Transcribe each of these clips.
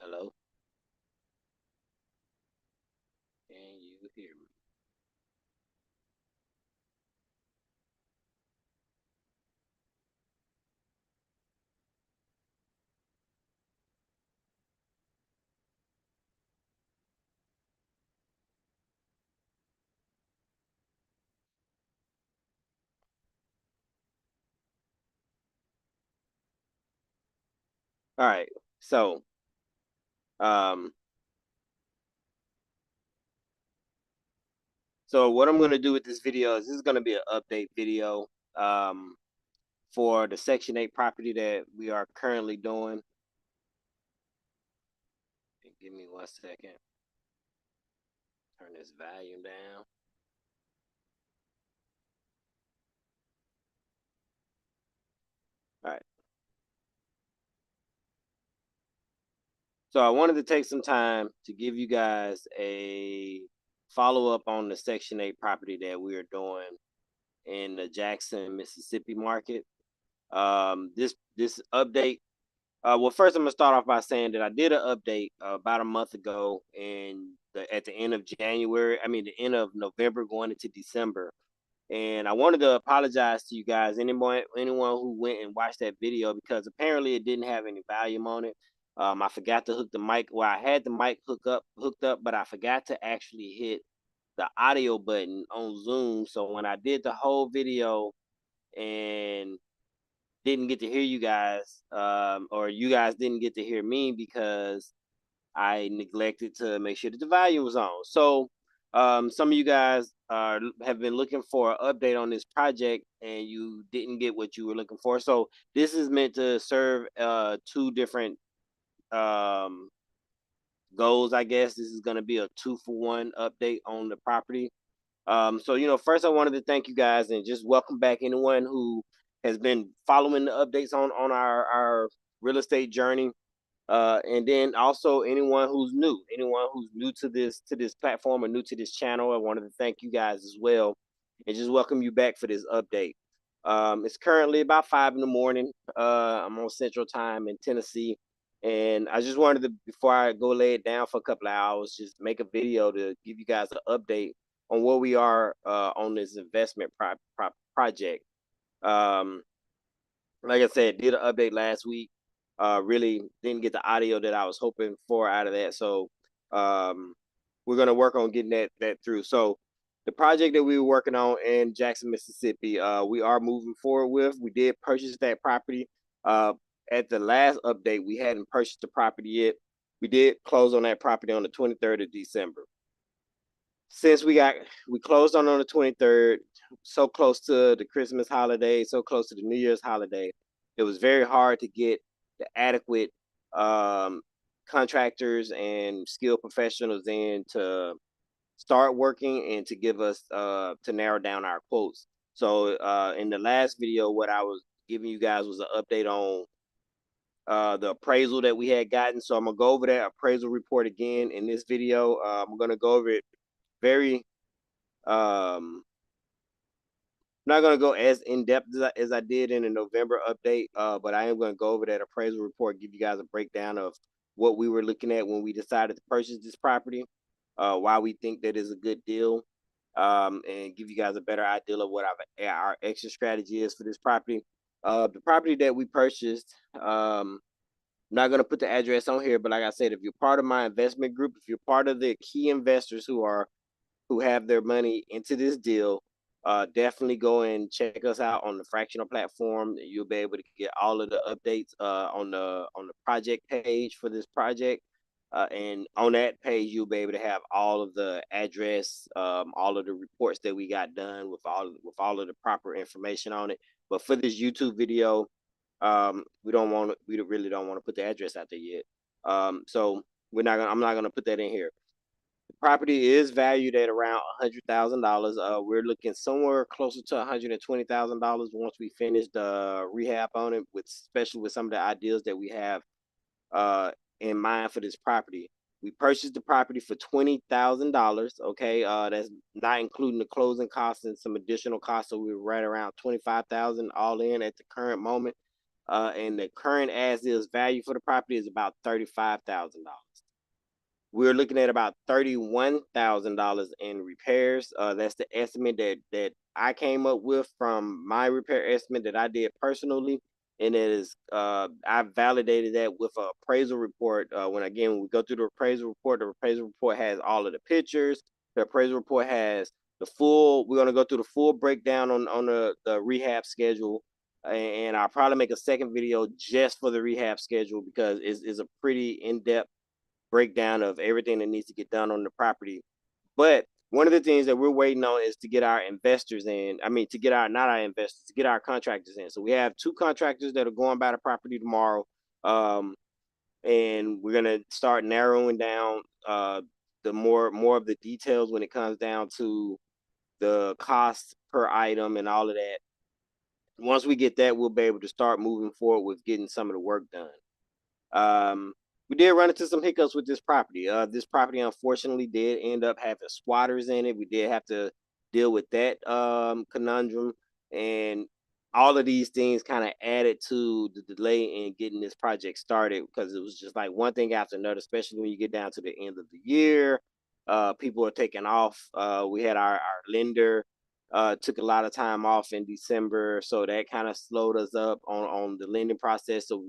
Hello? Can you hear me? All right. So, um, what I'm gonna do with this video is this is gonna be an update video um for the Section 8 property that we are currently doing. Give me 1 second. Turn this volume down. All right. So I wanted to take some time to give you guys a follow up on the Section 8 property that we are doing in the Jackson, Mississippi market. This update. Well, first I'm gonna start off by saying that I did an update about a month ago, at the end of January. I mean, the end of November, going into December, and I wanted to apologize to you guys, anyone who went and watched that video, because apparently it didn't have any volume on it. I forgot to hook the mic. Well, I had the mic hooked up, but I forgot to actually hit the audio button on Zoom. So when I did the whole video and didn't get to hear you guys, or you guys didn't get to hear me because I neglected to make sure that the volume was on. So, some of you guys have been looking for an update on this project, and you didn't get what you were looking for. So, this is meant to serve two different um, goals, I guess. This is going to be a 2-for-1 update on the property. So first I wanted to thank you guys and just welcome back anyone who has been following the updates on our real estate journey. And then also anyone who's new to this platform or new to this channel, I wanted to thank you guys as well, and just welcome you back for this update. It's currently about 5 in the morning. I'm on Central Time in Tennessee, and I just wanted to, before I go lay it down for a couple of hours, just make a video to give you guys an update on where we are on this investment project. Um, like I said, did an update last week. Really didn't get the audio that I was hoping for out of that. So um, we're gonna work on getting that through. So the project that we were working on in Jackson, Mississippi, we are moving forward with. We did purchase that property. Uh, at the last update, we hadn't purchased the property yet. We did close on that property on the 23rd of December. Since we closed on the 23rd, so close to the Christmas holiday, so close to the New Year's holiday, it was very hard to get the adequate um, contractors and skilled professionals in to start working and to give us to narrow down our quotes. So in the last video, what I was giving you guys was an update on the appraisal that we had gotten. So I'm gonna go over that appraisal report again in this video. I'm gonna go over it very I'm not gonna go as in depth as I did in the November update, but I am gonna go over that appraisal report, give you guys a breakdown of what we were looking at when we decided to purchase this property, why we think that is a good deal, and give you guys a better idea of what our exit strategy is for this property. The property that we purchased, I'm not gonna put the address on here, but like I said, if you're part of my investment group, if you're part of the key investors who have their money into this deal, definitely go and check us out on the fractional platform. You'll be able to get all of the updates on the project page for this project. And on that page, you'll be able to have all of the address, all of the reports that we got done with all of the proper information on it. But for this YouTube video, we really don't want to put the address out there yet. So I'm not gonna put that in here. Property is valued at around $100,000. We're looking somewhere closer to $120,000 once we finish the rehab on it, especially with some of the ideas that we have uh, in mind for this property. We purchased the property for $20,000. Okay, that's not including the closing costs and some additional costs. So we're right around 25,000 all in at the current moment. and the current as-is value for the property is about $35,000. We're looking at about $31,000 in repairs. That's the estimate that I came up with from my repair estimate that I did personally, and it is I validated that with an appraisal report. When we go through the appraisal report has all of the pictures. The appraisal report has the full. We're gonna go through the full breakdown on the rehab schedule, and I'll probably make a second video just for the rehab schedule because it's a pretty in-depth breakdown of everything that needs to get done on the property. But one of the things that we're waiting on is to get our investors in. I mean, to get our, not our investors, to get our contractors in. So we have 2 contractors that are going by the property tomorrow. And we're gonna start narrowing down the more of the details when it comes down to the cost per item and all of that. Once we get that, we'll be able to start moving forward with getting some of the work done. We did run into some hiccups with this property. This property unfortunately did end up having squatters in it. We did have to deal with that conundrum, and all of these things kind of added to the delay in getting this project started because it was just like one thing after another, especially when you get down to the end of the year. People are taking off. We had our lender took a lot of time off in December, so that kind of slowed us up on the lending process. So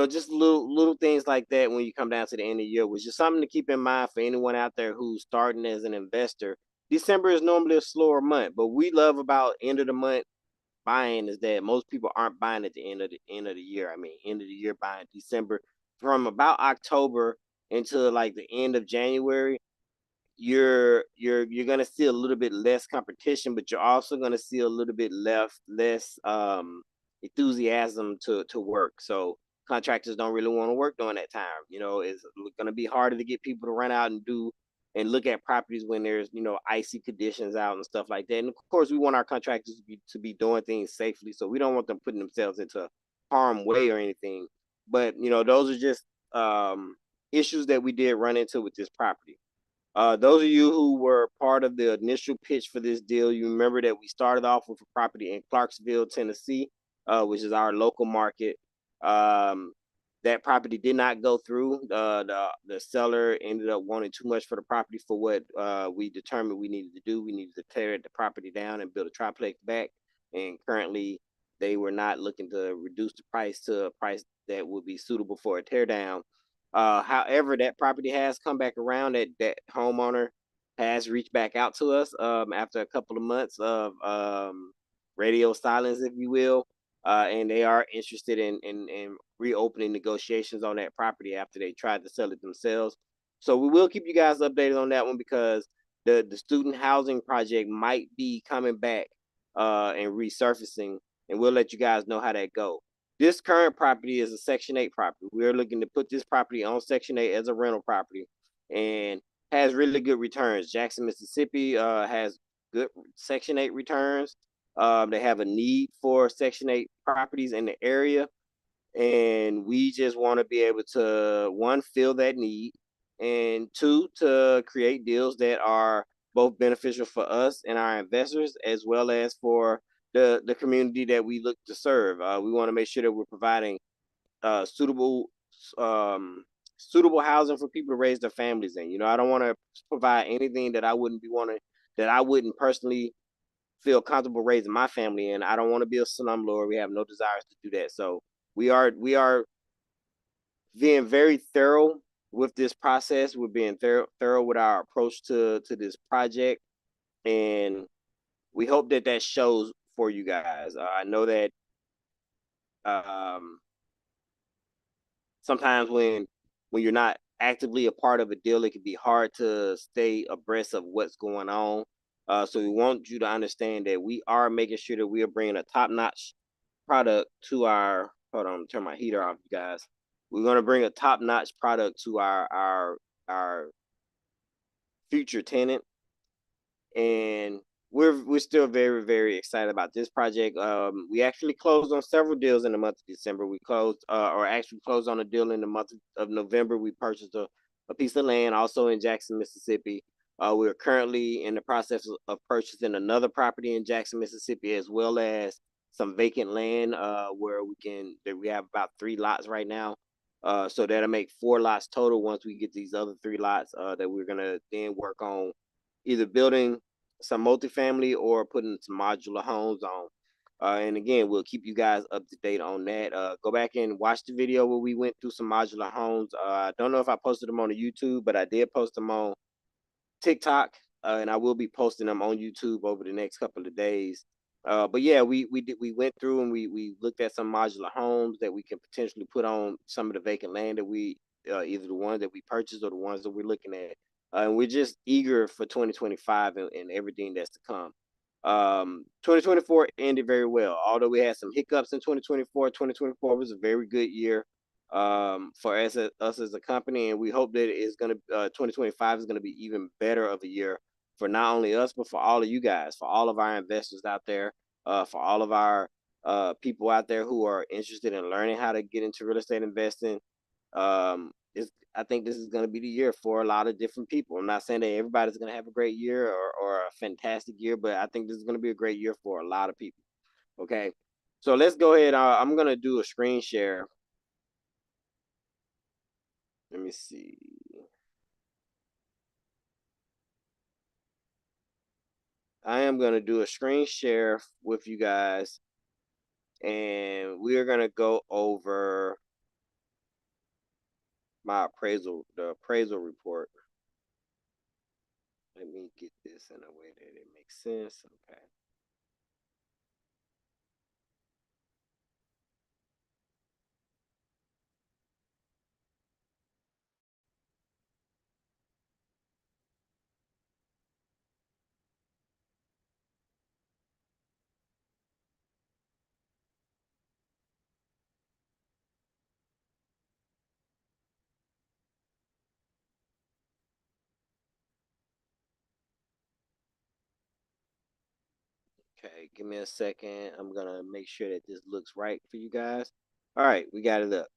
just little things like that when you come down to the end of the year, which is something to keep in mind for anyone out there who's starting as an investor. December is normally a slower month, but we love about end of the month buying is that most people aren't buying at the end of the year. I mean, end of the year buying December from about October until like the end of January. You're gonna see a little bit less competition, but you're also gonna see a little bit less enthusiasm to work. So contractors don't really want to work during that time. It's gonna be harder to get people to run out and do and look at properties when there's icy conditions out and stuff like that. And of course, we want our contractors to be doing things safely, so we don't want them putting themselves into harm way or anything. But those are just issues that we did run into with this property. Those of you who were part of the initial pitch for this deal, you remember that we started off with a property in Clarksville, Tennessee, which is our local market. That property did not go through. The seller ended up wanting too much for the property for what we determined we needed to do. We needed to tear the property down and build a triplex back. And currently, they were not looking to reduce the price to a price that would be suitable for a tear down. However, that property has come back around. That homeowner has reached back out to us after a couple of months of radio silence, if you will, and they are interested in reopening negotiations on that property after they tried to sell it themselves. So we will keep you guys updated on that one because the student housing project might be coming back and resurfacing, and we'll let you guys know how that goes. This current property is a Section 8 property. We're looking to put this property on Section 8 as a rental property and has really good returns. Jackson, Mississippi has good Section 8 returns. They have a need for Section 8 properties in the area. And we just want to be able to, one, fill that need, and two, to create deals that are both beneficial for us and our investors, as well as for the community that we look to serve. We want to make sure that we're providing suitable housing for people to raise their families in. I don't want to provide anything that I wouldn't personally feel comfortable raising my family in. I don't want to be a slumlord. We have no desires to do that. So we are being very thorough with this process. We're being thorough with our approach to this project, and we hope that shows for you guys. I know that sometimes when you're not actively a part of a deal, it can be hard to stay abreast of what's going on. So we want you to understand that we are making sure that we are bringing a top-notch product to our. Hold on, turn my heater off, you guys. We're going to bring a top-notch product to our future tenant, and we're still very, very excited about this project. We actually closed on several deals in the month of December. We closed on a deal in the month of November. We purchased a piece of land also in Jackson, Mississippi. We're currently in the process of purchasing another property in Jackson, Mississippi, as well as some vacant land where we have about 3 lots right now. So that'll make 4 lots total once we get these other 3 lots that we're gonna then work on either building some multifamily or putting some modular homes on. And again, we'll keep you guys up to date on that. Go back and watch the video where we went through some modular homes. I don't know if I posted them on the YouTube, but I did post them on TikTok, and I will be posting them on YouTube over the next couple of days. But yeah, we went through and we looked at some modular homes that we can potentially put on some of the vacant land that we either the ones that we purchased or the ones that we're looking at. And we're just eager for 2025 and everything that's to come. 2024 ended very well. Although we had some hiccups in 2024, 2024 was a very good year for us as a company, and we hope that it's going to 2025 is going to be even better of a year for not only us but for all of you guys, for all of our investors out there, for all of our people out there who are interested in learning how to get into real estate investing. I think this is going to be the year for a lot of different people. I'm not saying that everybody's going to have a great year or a fantastic year, but I think this is going to be a great year for a lot of people. Okay, so let's go ahead. I'm going to do a screen share. Let me see. I am going to do a screen share with you guys, and we are going to go over the appraisal report. Let me get this in a way that it makes sense. Okay. Okay, give me a second. I'm gonna make sure that this looks right for you guys. All right, we got it up.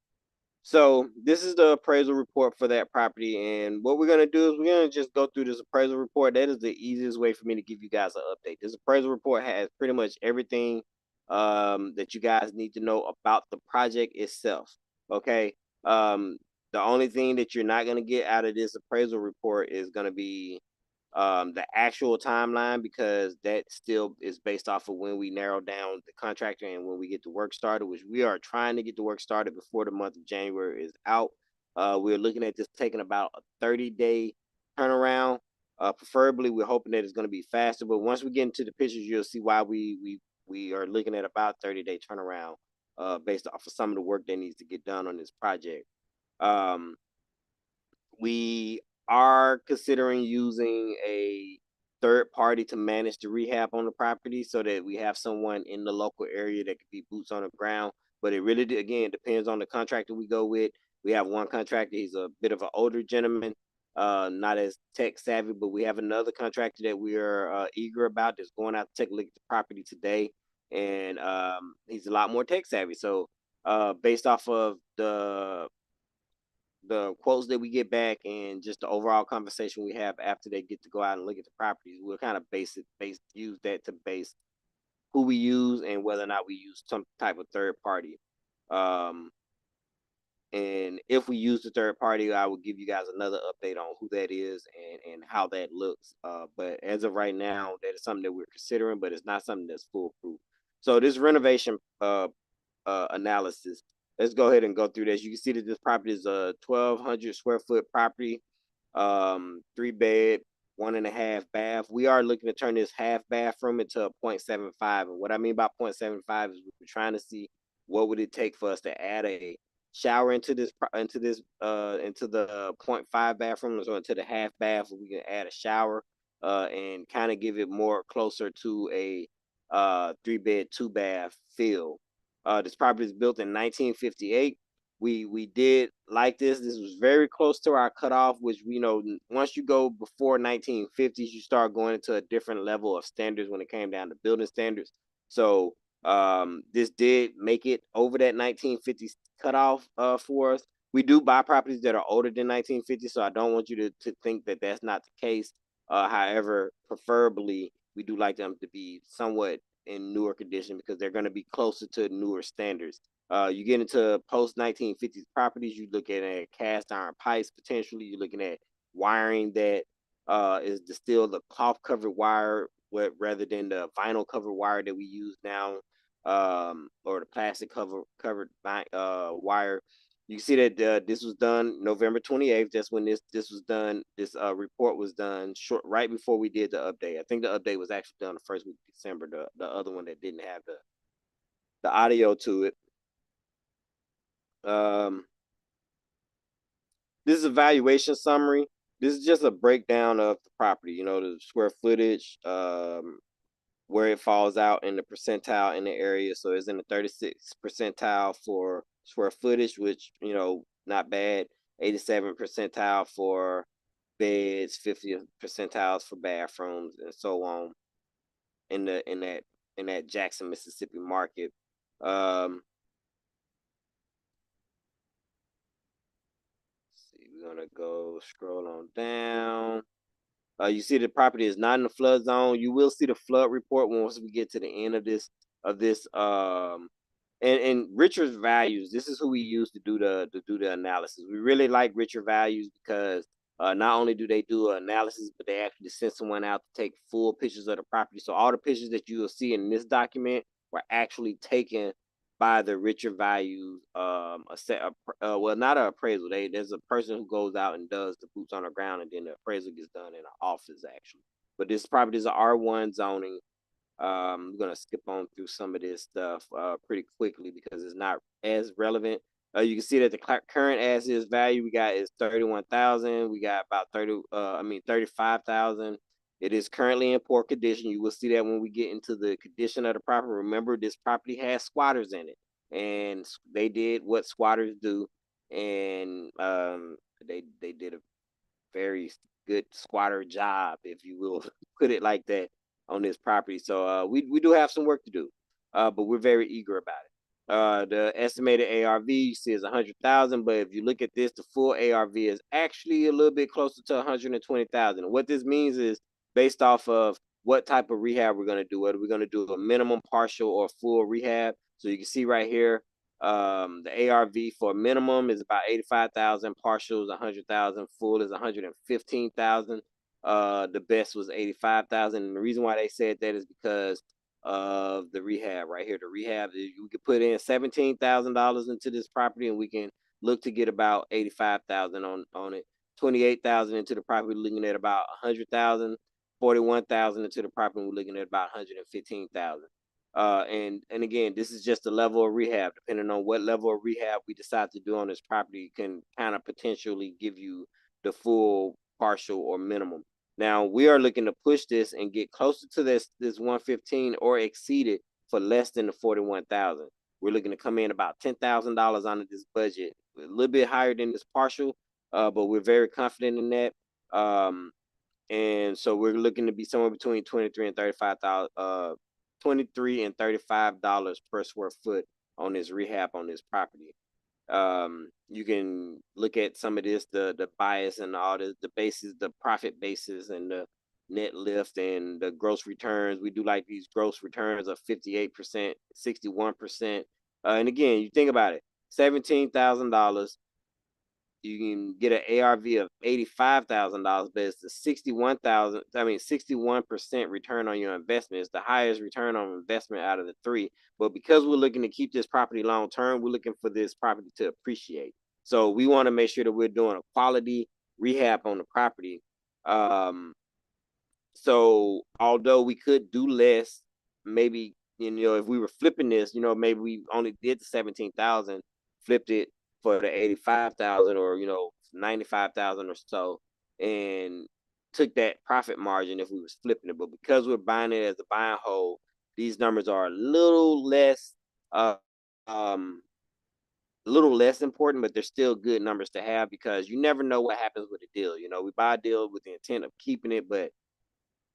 So this is the appraisal report for that property, and what we're gonna do is we're gonna just go through this appraisal report. That is the easiest way for me to give you guys an update. This appraisal report has pretty much everything that you guys need to know about the project itself. Okay. The only thing that you're not gonna get out of this appraisal report is gonna be the actual timeline, because that still is based off of when we narrow down the contractor and when we get the work started, which we are trying to get the work started before the month of January is out. We're looking at this taking about a 30-day turnaround. Preferably, we're hoping that it's going to be faster, but once we get into the pictures, you'll see why we are looking at about 30-day turnaround based off of some of the work that needs to get done on this project. We are considering using a third party to manage the rehab on the property so that we have someone in the local area that could be boots on the ground. But it really, again, depends on the contractor we go with. We have one contractor, he's a bit of an older gentleman, not as tech savvy, but we have another contractor that we are eager about that's going out to take a look at the property today. And he's a lot more tech savvy. So based off of the quotes that we get back and just the overall conversation we have after they get to go out and look at the properties, we'll kind of use that to base who we use and whether or not we use some type of third party. And if we use the third party, I will give you guys another update on who that is and how that looks. But as of right now, that is something that we're considering, but it's not something that's foolproof. So this renovation analysis, let's go ahead and go through this. You can see that this property is a 1,200 square foot property, 3 bed, 1.5 bath. We are looking to turn this half bathroom into a 0.75. And what I mean by 0.75 is we're trying to see what would it take for us to add a shower into the 0.5 bathroom, so into the half bath. We can add a shower and kind of give it more closer to a 3 bed, 2 bath feel. This property is built in 1958. We did like this. This was very close to our cutoff, which we know once you go before 1950s, you start going into a different level of standards when it came down to building standards. So this did make it over that 1950s cutoff for us. We do buy properties that are older than 1950, so I don't want you to think that that's not the case. However, preferably we do like them to be somewhat in newer condition because they're going to be closer to newer standards. You get into post 1950s properties, you're looking at cast iron pipes potentially. You're looking at wiring that is distilled the cloth covered wire, rather than the vinyl covered wire that we use now, or the plastic covered wire. You see that this was done November 28th. That's when this was done. This report was done right before we did the update. I think the update was actually done the first week of December. The other one that didn't have the audio to it. This is a valuation summary. This is just a breakdown of the property. You know, the square footage, where it falls out in the percentile in the area. So it's in the 36th percentile for square footage, which, you know, not bad. 87th percentile for beds, 50th percentiles for bathrooms, and so on in that Jackson, Mississippi market. See, we're gonna go scroll on down. You see the property is not in the flood zone. You will see the flood report once we get to the end of this. And Richard's Values. This is who we use to do the analysis. We really like Richard Values because not only do they do an analysis, but they actually send someone out to take full pictures of the property. So all the pictures that you will see in this document were actually taken by the Richard Values, well, not an appraisal. There's a person who goes out and does the boots on the ground, and then the appraisal gets done in an office actually. But this property is a R1 zoning. I'm gonna skip on through some of this stuff pretty quickly because it's not as relevant. You can see that the current as is value we got is 31,000. We got about 35,000. It is currently in poor condition. You will see that when we get into the condition of the property. Remember, this property has squatters in it, and they did what squatters do, and they did a very good squatter job, if you will put it like that, on this property. So we do have some work to do, but we're very eager about it. The estimated ARV you see is 100,000, but if you look at this, the full ARV is actually a little bit closer to 120,000. What this means is based off of what type of rehab we're going to do. Whether we're going to do a minimum, partial, or full rehab. So you can see right here, the ARV for minimum is about 85,000, partial is 100,000, full is 115,000. The best was 85,000. And the reason why they said that is because of the rehab right here. The rehab, you could put in $17,000 into this property, and we can look to get about 85,000 on it. 28,000 into the property, looking at about 100,000. 41,000 into the property, we're looking at about 115,000. And again, this is just a level of rehab. Depending on what level of rehab we decide to do on this property, can kind of potentially give you the full, partial, or minimum. Now we are looking to push this and get closer to this 115 or exceed it for less than the 41,000. We're looking to come in about $10,000 under this budget, a little bit higher than this partial, but we're very confident in that. And so we're looking to be somewhere between 23 and 35,000, $23 and $35 per square foot on this rehab on this property. You can look at some of this, the bias and all the basis, the profit basis, and the net lift and the gross returns. We do like these gross returns of 58%, 61%. And again, you think about it, $17,000. You can get an ARV of $85,000, but it's the 61% return on your investment. It's the highest return on investment out of the three. But because we're looking to keep this property long term, we're looking for this property to appreciate. So we want to make sure that we're doing a quality rehab on the property. So although we could do less, maybe, if we were flipping this, maybe we only did the 17,000, flipped it for the 85,000 or 95,000 or so, and took that profit margin if we was flipping it. But because we're buying it as a buy and hold, these numbers are a little less important, but they're still good numbers to have because you never know what happens with a deal. We buy a deal with the intent of keeping it, but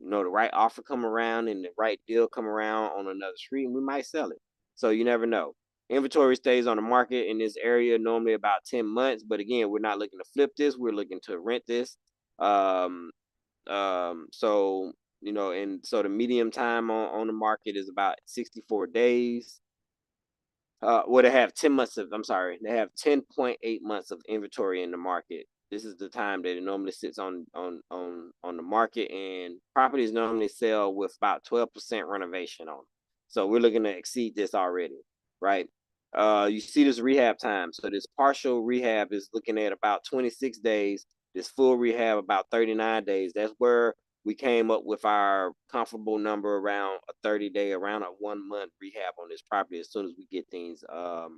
the right offer come around and the right deal come around on another street, and we might sell it. So you never know. Inventory stays on the market in this area normally about 10 months, but again, we're not looking to flip this. We're looking to rent this. So you know, and so the medium time on the market is about 64 days. Well, they have 10 months of, I'm sorry, they have 10.8 months of inventory in the market. This is the time that it normally sits on the market, and properties normally sell with about 12% renovation on them. So we're looking to exceed this already, right? You see this rehab time. So this partial rehab is looking at about 26 days. This full rehab about 39 days. That's where we came up with our comfortable number around a 30-day, around a 1 month rehab on this property as soon as we get things, as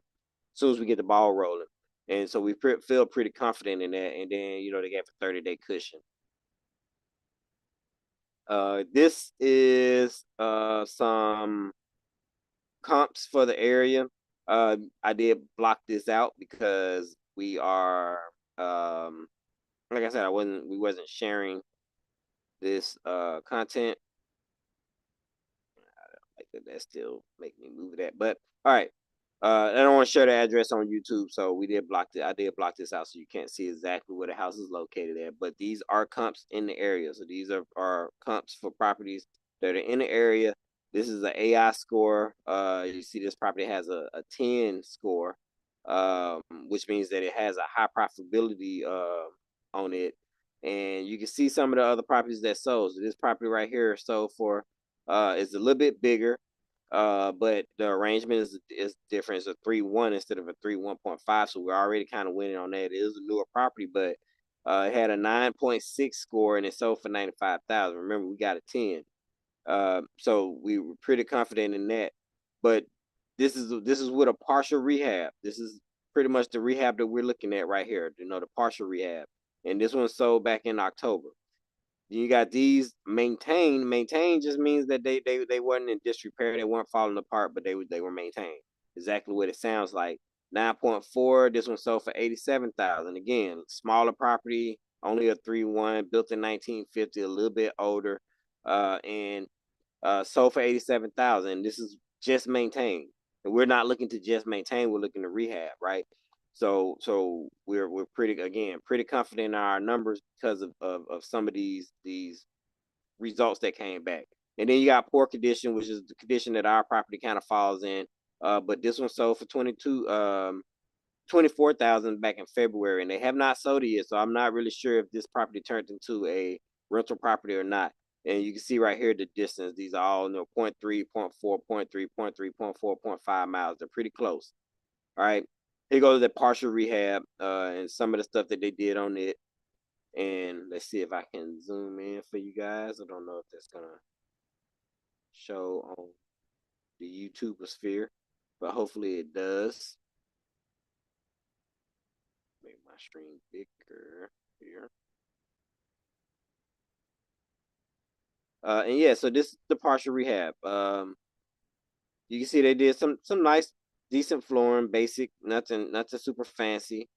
soon as we get the ball rolling. And so we feel pretty confident in that. And then, you know, they gave a 30-day cushion. This is some comps for the area. I did block this out because we are, like I said, we wasn't sharing this content. Like that still make me move that. But all right. I don't want to share the address on YouTube, so we did block it. I did block this out so you can't see exactly where the house is located at. But these are comps in the area. So these are comps for properties that are in the area. This is an AI score. You see this property has a 10 score, which means that it has a high profitability on it. And you can see some of the other properties that sold. So this property right here sold for is a little bit bigger, but the arrangement is different. It's a 3-1 instead of a 3-1.5. So we're already kind of winning on that. It is a newer property, but it had a 9.6 score and it sold for 95,000. Remember, we got a 10. So we were pretty confident in that. But this is with a partial rehab. This is pretty much the rehab that we're looking at right here. You know, the partial rehab, and this one sold back in October. You got these maintained. Maintained just means that they weren't in disrepair, they weren't falling apart, but they were maintained. Exactly what it sounds like. 9.4. This one sold for 87,000. Again, smaller property, only a 3-1, built in 1950, a little bit older, and sold for 87,000. This is just maintained, and we're not looking to just maintain. We're looking to rehab, right? So we're pretty confident in our numbers because of some of these results that came back. And then you got poor condition, which is the condition that our property kind of falls in. But this one sold for 24,000 back in February, and they have not sold it yet. So I'm not really sure if this property turned into a rental property or not. And you can see right here the distance. These are all 0.3, 0.4, 0.3, 0.3, 0.4, 0.5 miles. They're pretty close. All right. Here goes the partial rehab and some of the stuff that they did on it. And let's see if I can zoom in for you guys. I don't know if that's gonna show on the YouTube sphere, but hopefully it does. Make my screen bigger here. And yeah, so this is the partial rehab. You can see they did some nice, decent flooring, basic, nothing super fancy.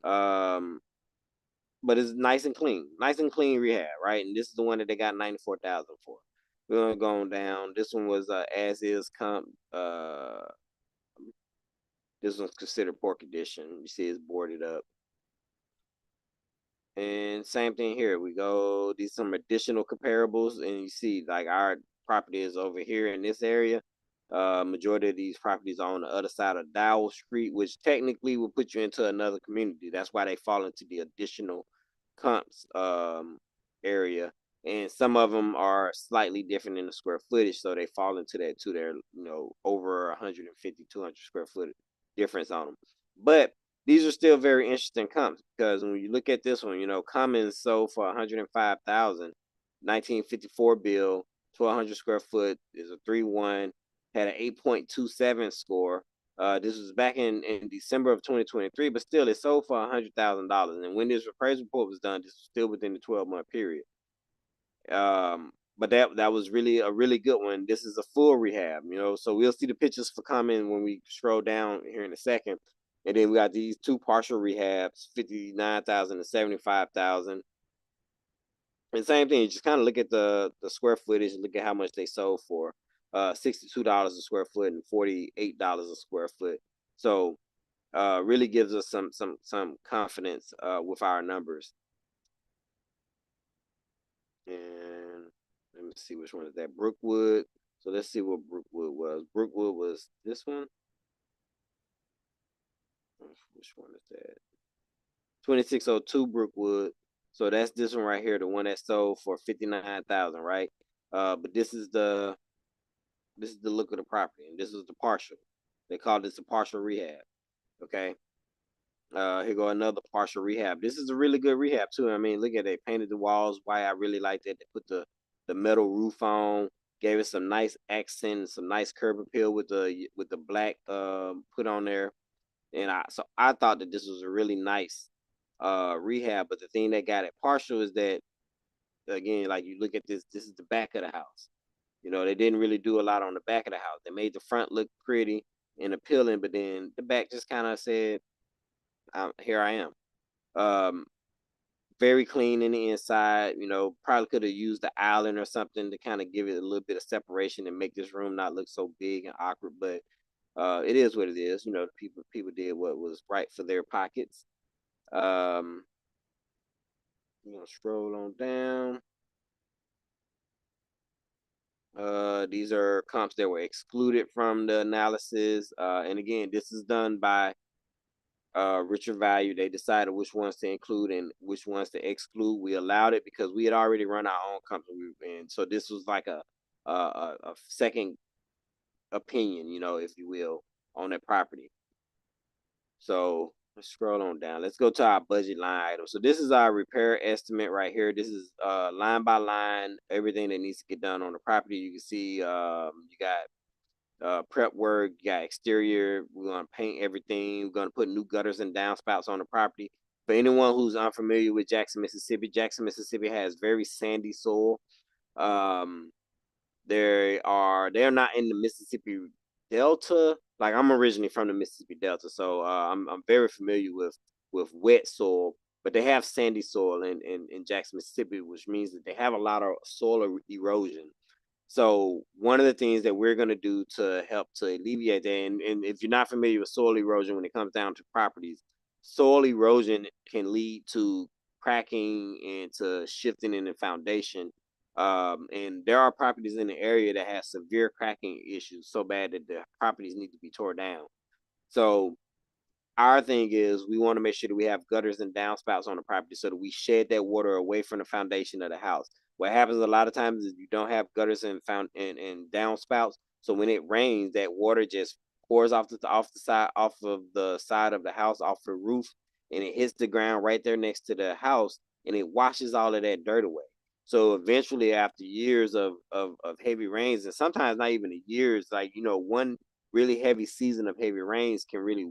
But it's nice and clean rehab, right? And this is the one that they got 94,000 for. We're gonna go on down. This one was as is comp. This one's considered poor condition. You see, it's boarded up. And same thing here. We go these some additional comparables, and you see like our property is over here in this area. Majority of these properties are on the other side of Dowell Street, which technically will put you into another community. That's why they fall into the additional comps area. And some of them are slightly different in the square footage, so they fall into that too. They're over 150, 200 square foot difference on them. But these are still very interesting comps because when you look at this one, Cummins sold for 105,000, 1954 bill, 1,200 square foot is a 3-1, had an 8.27 score. This was back in December of 2023, but still it sold for $100,000. And when this appraisal report was done, this was still within the 12-month period. But that was really a really good one. This is a full rehab, so we'll see the pictures for coming when we scroll down here in a second. And then we got these two partial rehabs, 59,000 and 75,000. And same thing, you just kind of look at the square footage, look at how much they sold for. $62 a square foot and $48 a square foot. So really gives us some confidence with our numbers. And let me see which one is that. Brookwood. So let's see what Brookwood was. Brookwood was this one. Which one is that? 2602 Brookwood. So that's this one right here, the one that sold for 59,000, right? But this is the look of the property, and this is the partial. They call this a partial rehab. Okay. Here go another partial rehab. This is a really good rehab too. I mean, look at it. They painted the walls white. I really like that. They put the metal roof on, gave it some nice accent, some nice curb appeal with the black put on there. And I thought that this was a really nice rehab. But the thing that got it partial is that, again, like you look at this is the back of the house. You know, they didn't really do a lot on the back of the house. They made the front look pretty and appealing, but then the back just kind of said, here I am. Um, very clean in the inside. You know, probably could have used the island or something to kind of give it a little bit of separation and make this room not look so big and awkward. But it is what it is. You know, people did what was right for their pockets. Um, you know, scroll on down. These are comps that were excluded from the analysis. And again, this is done by Richard Value. They decided which ones to include and which ones to exclude. We allowed it because we had already run our own company, and so this was like a second opinion, you know, if you will, on that property. So let's scroll on down. Let's go to our budget line item. So this is our repair estimate right here. This is line by line, everything that needs to get done on the property. You can see you got prep work, you got exterior. We're gonna paint everything. We're gonna put new gutters and downspouts on the property. For anyone who's unfamiliar with Jackson, Mississippi has very sandy soil. Um, they're not in the Mississippi Delta. Like, I'm originally from the Mississippi Delta, so I'm very familiar with wet soil. But they have sandy soil in Jackson, Mississippi, which means that they have a lot of soil erosion. So one of the things that we're going to do to help to alleviate that, and if you're not familiar with soil erosion when it comes down to properties, soil erosion can lead to cracking and to shifting in the foundation. And there are properties in the area that have severe cracking issues so bad that the properties need to be torn down. So our thing is we want to make sure that we have gutters and downspouts on the property so that we shed that water away from the foundation of the house. What happens a lot of times is you don't have gutters and downspouts. So when it rains, that water just pours off of the side of the house, off the roof, and it hits the ground right there next to the house, and it washes all of that dirt away. So eventually, after years of heavy rains, and sometimes not even a years, like, you know, one really heavy season of heavy rains can really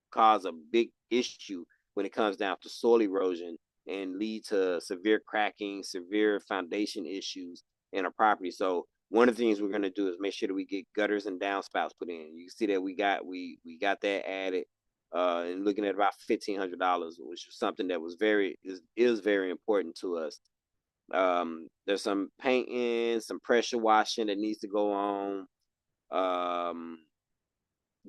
cause a big issue when it comes down to soil erosion and lead to severe cracking, severe foundation issues in a property. So one of the things we're going to do is make sure that we get gutters and downspouts put in. You can see that we got that added, and looking at about $1,500, which is something that is very important to us. There's some painting, some pressure washing that needs to go on.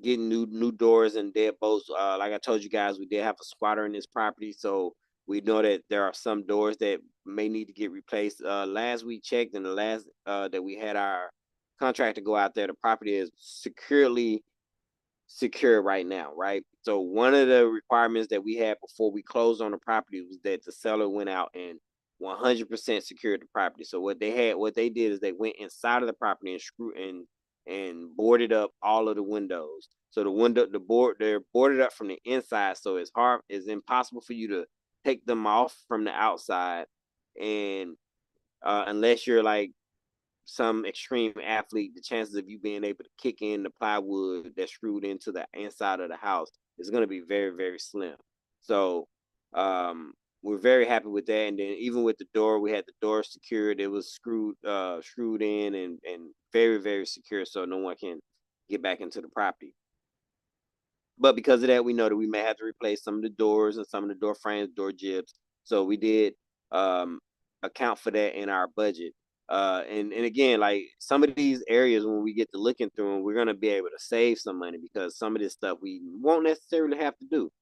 Getting new doors and deadbolts. Like I told you guys, we did have a squatter in this property, so we know that there are some doors that may need to get replaced. Last we checked, and the last that we had our contractor go out there, the property is securely secure right now, right? So one of the requirements that we had before we closed on the property was that the seller went out and 100% secured the property. So what they did is they went inside of the property and boarded up all of the windows. So they're boarded up from the inside, so it's impossible for you to take them off from the outside, and unless you're like some extreme athlete, the chances of you being able to kick in the plywood that's screwed into the inside of the house is going to be very, very slim. So we're very happy with that. And then even with the door, we had the door secured. It was screwed in and very, very secure, so no one can get back into the property. But because of that, we know that we may have to replace some of the doors and some of the door frames, door jibs. So we did account for that in our budget. And again, like some of these areas, when we get to looking through them, we're gonna be able to save some money because some of this stuff we won't necessarily have to do.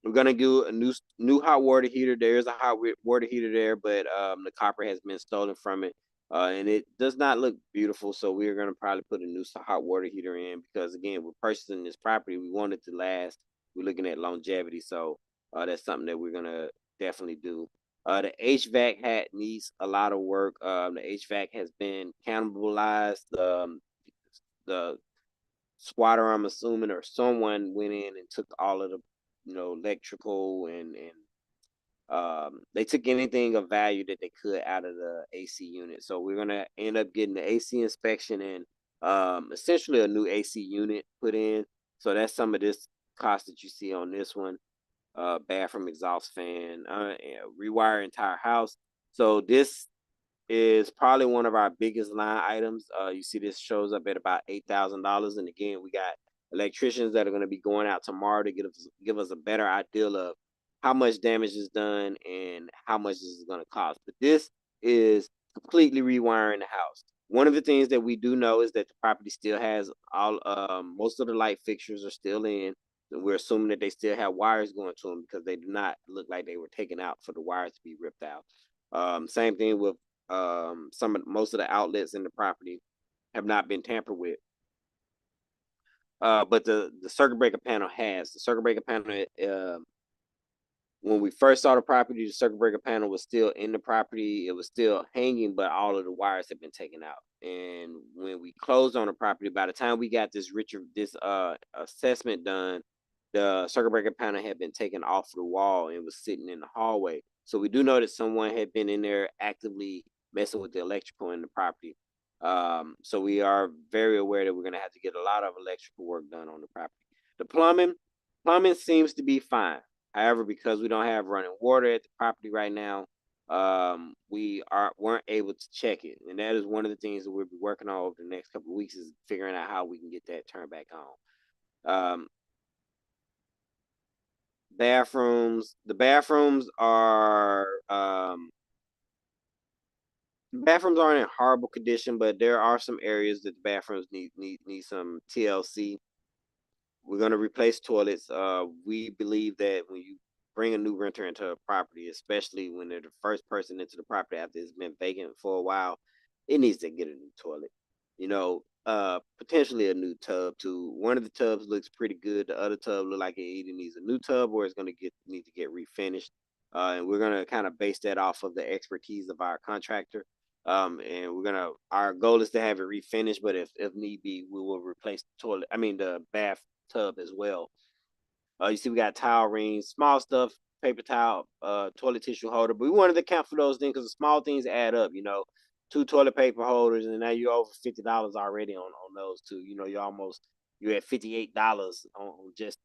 We're gonna do a new hot water heater. There is a water heater there, but the copper has been stolen from it, and it does not look beautiful. So we're gonna probably put a new hot water heater in because again, we're purchasing this property. We want it to last. We're looking at longevity, so that's something that we're gonna definitely do. The HVAC needs a lot of work. The HVAC has been cannibalized. The squatter, I'm assuming, or someone went in and took all of the, electrical and they took anything of value that they could out of the AC unit. So we're gonna end up getting the AC inspection and essentially a new AC unit put in. So that's some of this cost that you see on this one. Bathroom exhaust fan, rewire entire house. So this is probably one of our biggest line items. You see this shows up at about $8,000. And again, we got electricians that are going to be going out tomorrow to give us a better idea of how much damage is done and how much this is going to cost. But this is completely rewiring the house. One of the things that we do know is that the property still has all most of the light fixtures are still in. And we're assuming that they still have wires going to them because they do not look like they were taken out for the wires to be ripped out. Same thing with most of the outlets in the property have not been tampered with. But the circuit breaker panel has. The circuit breaker panel, when we first saw the property, the circuit breaker panel was still in the property. It was still hanging, but all of the wires had been taken out. And when we closed on the property, by the time we got this assessment done, the circuit breaker panel had been taken off the wall and was sitting in the hallway. So we do know that someone had been in there actively messing with the electrical in the property. So we are very aware that we're going to have to get a lot of electrical work done on the property. The plumbing seems to be fine. However, because we don't have running water at the property right now, we weren't able to check it, and that is one of the things that we'll be working on over the next couple of weeks is figuring out how we can get that turned back on. Bathrooms. The bathrooms aren't in horrible condition, but there are some areas that the bathrooms need some TLC. We're going to replace toilets. We believe that when you bring a new renter into a property, especially when they're the first person into the property after it's been vacant for a while, it needs to get a new toilet. Potentially a new tub too. One of the tubs looks pretty good. The other tub look like it either needs a new tub or it's going to need to get refinished. And we're going to kind of base that off of the expertise of our contractor. And our goal is to have it refinished, but if need be, we will replace the bath tub as well. You see, we got towel rings, small stuff, paper towel, toilet tissue holder. But we wanted to account for those things because the small things add up. 2 toilet paper holders, and now you're over $50 already on those two. You're at $58 on just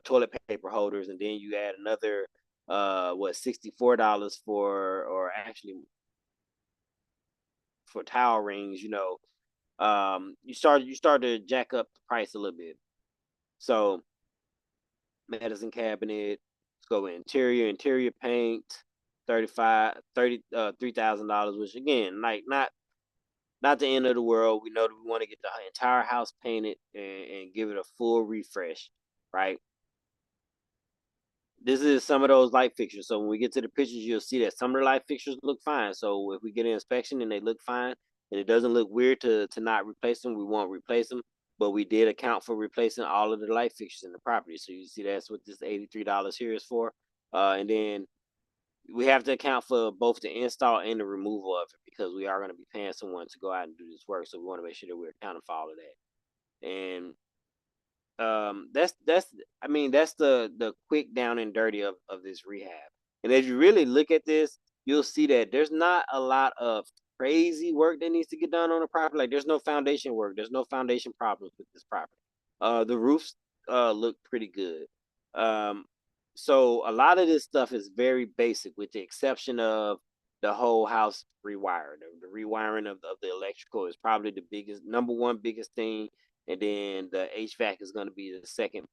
toilet paper holders, and then you add another $64 or actually for towel rings. You start to jack up the price a little bit. So medicine cabinet, let's go with interior paint, $3,000, which again, like not the end of the world. We know that we want to get the entire house painted and give it a full refresh, right? This is some of those light fixtures. So when we get to the pictures, you'll see that some of the light fixtures look fine. So if we get an inspection and they look fine and it doesn't look weird to not replace them, we won't replace them. But we did account for replacing all of the light fixtures in the property. So you see that's what this $83 here is for. And then we have to account for both the install and the removal of it because we are going to be paying someone to go out and do this work. So we want to make sure that we're accounting for all of that. And that's the quick down and dirty of this rehab. And as you really look at this, you'll see that there's not a lot of crazy work that needs to get done on the property. Like there's no foundation work, there's no foundation problems with this property. The roofs look pretty good. So a lot of this stuff is very basic, with the exception of the whole house rewiring. The rewiring of the electrical is probably the number one biggest thing, and then the HVAC is going to be the second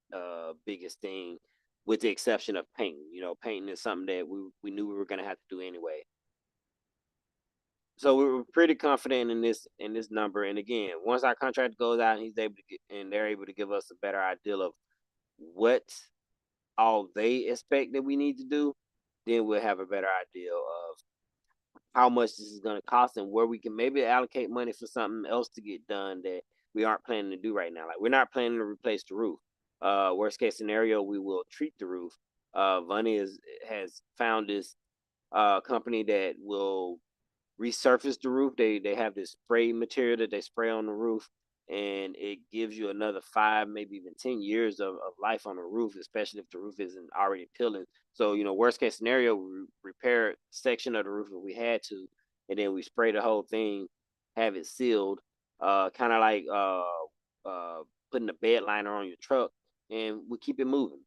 biggest thing, with the exception of painting. Painting is something that we knew we were going to have to do anyway. So we were pretty confident in this number. And again, once our contract goes out and they're able to give us a better idea of what all they expect that we need to do, then we'll have a better idea of how much this is going to cost and where we can maybe allocate money for something else to get done that we aren't planning to do right now. Like we're not planning to replace the roof. Worst case scenario, we will treat the roof. Vani has found this company that will resurface the roof. They have this spray material that they spray on the roof, and it gives you another 5, maybe even 10 years of life on the roof, especially if the roof isn't already peeling. So, worst case scenario, we repair a section of the roof if we had to, and then we spray the whole thing, have it sealed, kind of like putting a bed liner on your truck, and we keep it moving.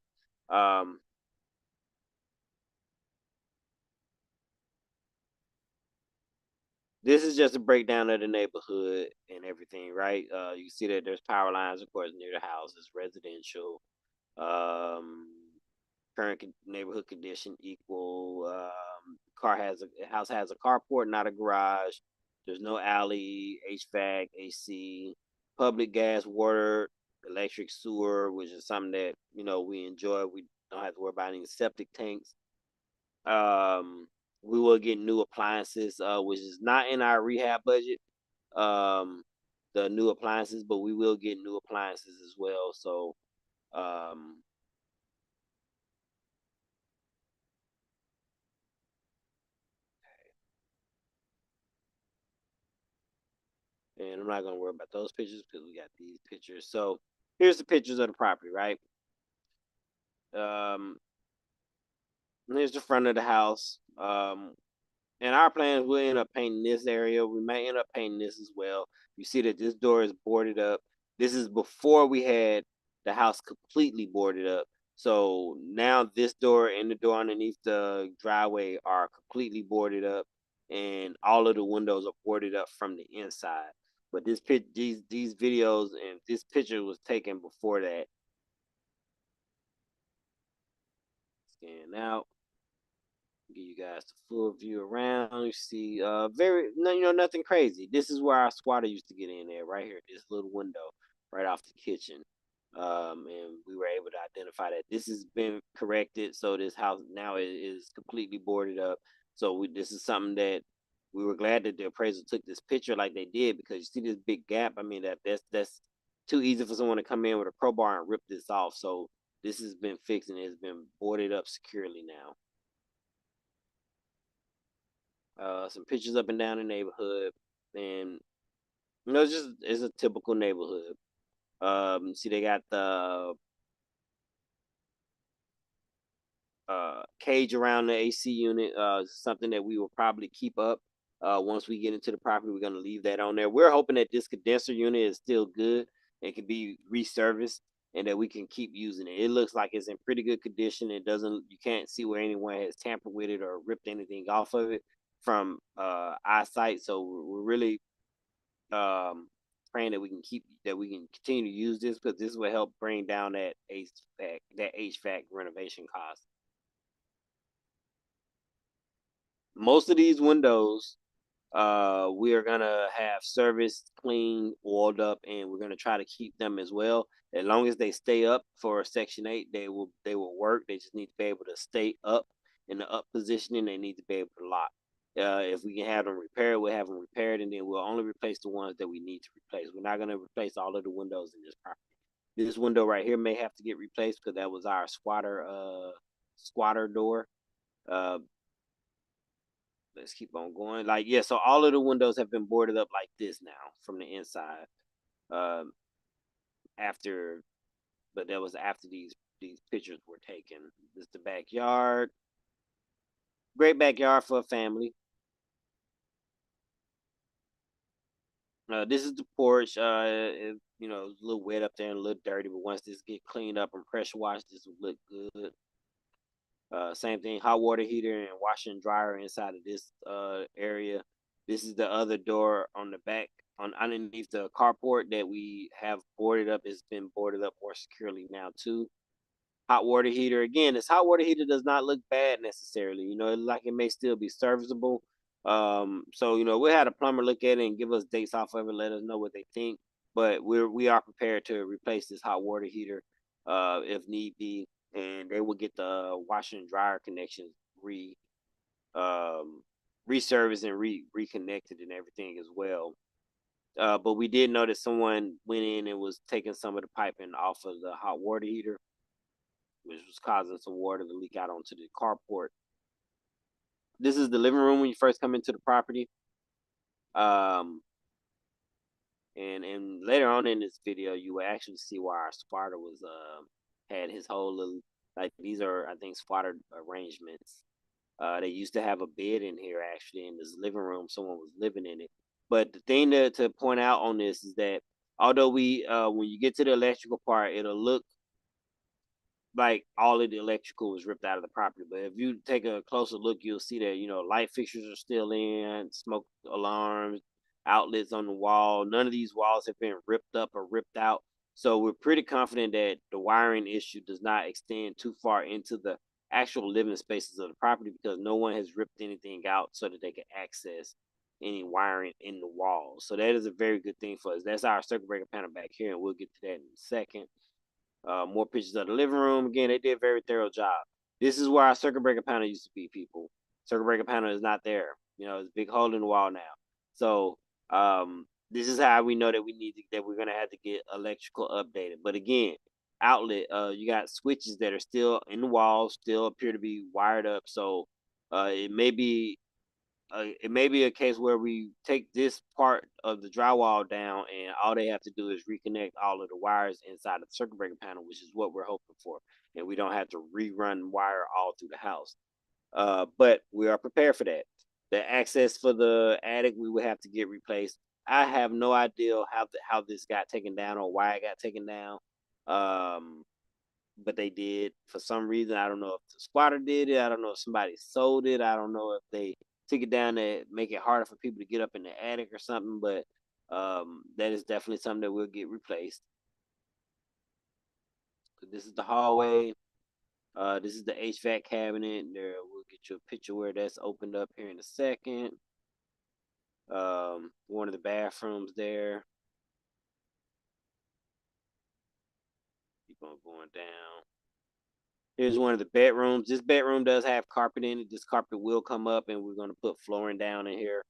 This is just a breakdown of the neighborhood and everything, right? You see that there's power lines, of course, near the houses, residential. Um, Current neighborhood condition equal. House has a carport, not a garage. There's no alley, HVAC, AC, public gas, water, electric, sewer, which is something that we enjoy. We don't have to worry about any septic tanks. Um, we will get new appliances, which is not in our rehab budget. Um, the new appliances, but we will get new appliances as well. So, um, and I'm not gonna worry about those pictures because we got these pictures. So here's the pictures of the property, right? Um, here's the front of the house. And our plans will end up painting this area. We may end up painting this as well. You see that this door is boarded up. This is before we had the house completely boarded up. So now this door and the door underneath the driveway are completely boarded up, and all of the windows are boarded up from the inside. But these videos and this picture was taken before that. Scan out. Give you guys the full view around. You see, very no, nothing crazy. This is where our squatter used to get in there, right here, this little window, right off the kitchen. And we were able to identify that this has been corrected, so this house now is completely boarded up. So this is something that we were glad that the appraiser took this picture like they did, because you see this big gap. I mean, that's too easy for someone to come in with a crowbar and rip this off. So this has been fixed and it's been boarded up securely now. Some pictures up and down the neighborhood, and it's a typical neighborhood. See, they got the cage around the AC unit. Something that we will probably keep up. Once we get into the property, we're gonna leave that on there. We're hoping that this condenser unit is still good and can be reserviced, and that we can keep using it. It looks like it's in pretty good condition. It doesn't, you can't see where anyone has tampered with it or ripped anything off of it from eyesight. So we're really praying that we can continue to use this, because this will help bring down that HVAC renovation cost. Most of these windows, we are gonna have serviced, cleaned, oiled up, and we're gonna try to keep them as well. As long as they stay up for Section 8, they will work. They just need to be able to stay up in the up positioning. They need to be able to lock. If we can have them repaired, we'll have them repaired, and then we'll only replace the ones that we need to replace. We're not gonna replace all of the windows in this property. This window right here may have to get replaced because that was our squatter door. Uh, let's keep on going. Like, yeah, so all of the windows have been boarded up like this now from the inside. Um, after, but that was after these pictures were taken. This is the backyard. Great backyard for a family. This is the porch. It's a little wet up there and a little dirty, but once this get cleaned up and pressure washed, this will look good. Same thing, hot water heater and washer and dryer inside of this area. This is the other door on the back, on underneath the carport that we have boarded up. It's been boarded up more securely now too. Hot water heater, again, this hot water heater does not look bad necessarily. Like it may still be serviceable. So we had a plumber look at it and give us dates off of it, let us know what they think. But we are prepared to replace this hot water heater if need be. And they will get the washer and dryer connections reserviced and reconnected and everything as well. But we did notice someone went in and was taking some of the piping off of the hot water heater, which was causing some water to leak out onto the carport. This is the living room when you first come into the property. Um, and later on in this video, you will actually see why our squatter was had his whole little, like, these are, I think, squatter arrangements. They used to have a bed in here actually in this living room. Someone was living in it. But the thing to point out on this is that although when you get to the electrical part, it'll look like all of the electrical was ripped out of the property. But if you take a closer look, you'll see that, light fixtures are still in, smoke alarms, outlets on the wall. None of these walls have been ripped up or ripped out. So we're pretty confident that the wiring issue does not extend too far into the actual living spaces of the property, because no one has ripped anything out so that they can access any wiring in the walls. So that is a very good thing for us. That's our circuit breaker panel back here, and we'll get to that in a second. More pictures of the living room. Again, they did a very thorough job. This is where our circuit breaker panel used to be, people. Circuit breaker panel is not there. It's a big hole in the wall now. So this is how we know that we're gonna have to get electrical updated. But again, outlet, you got switches that are still in the wall, still appear to be wired up. So it may be a case where we take this part of the drywall down, and all they have to do is reconnect all of the wires inside of the circuit breaker panel, which is what we're hoping for, and we don't have to rerun wire all through the house. But we are prepared for that. The access for the attic, we would have to get replaced. I have no idea how this got taken down or why it got taken down. But they did for some reason. I don't know if the squatter did it. I don't know if somebody sold it. I don't know if they took it down to make it harder for people to get up in the attic or something. But that is definitely something that will get replaced. This is the hallway. This is the HVAC cabinet. There, we'll get you a picture where that's opened up here in a second. One of the bathrooms there. Keep on going down. Here's one of the bedrooms. This bedroom does have carpet in it. This carpet will come up, and we're going to put flooring down in here,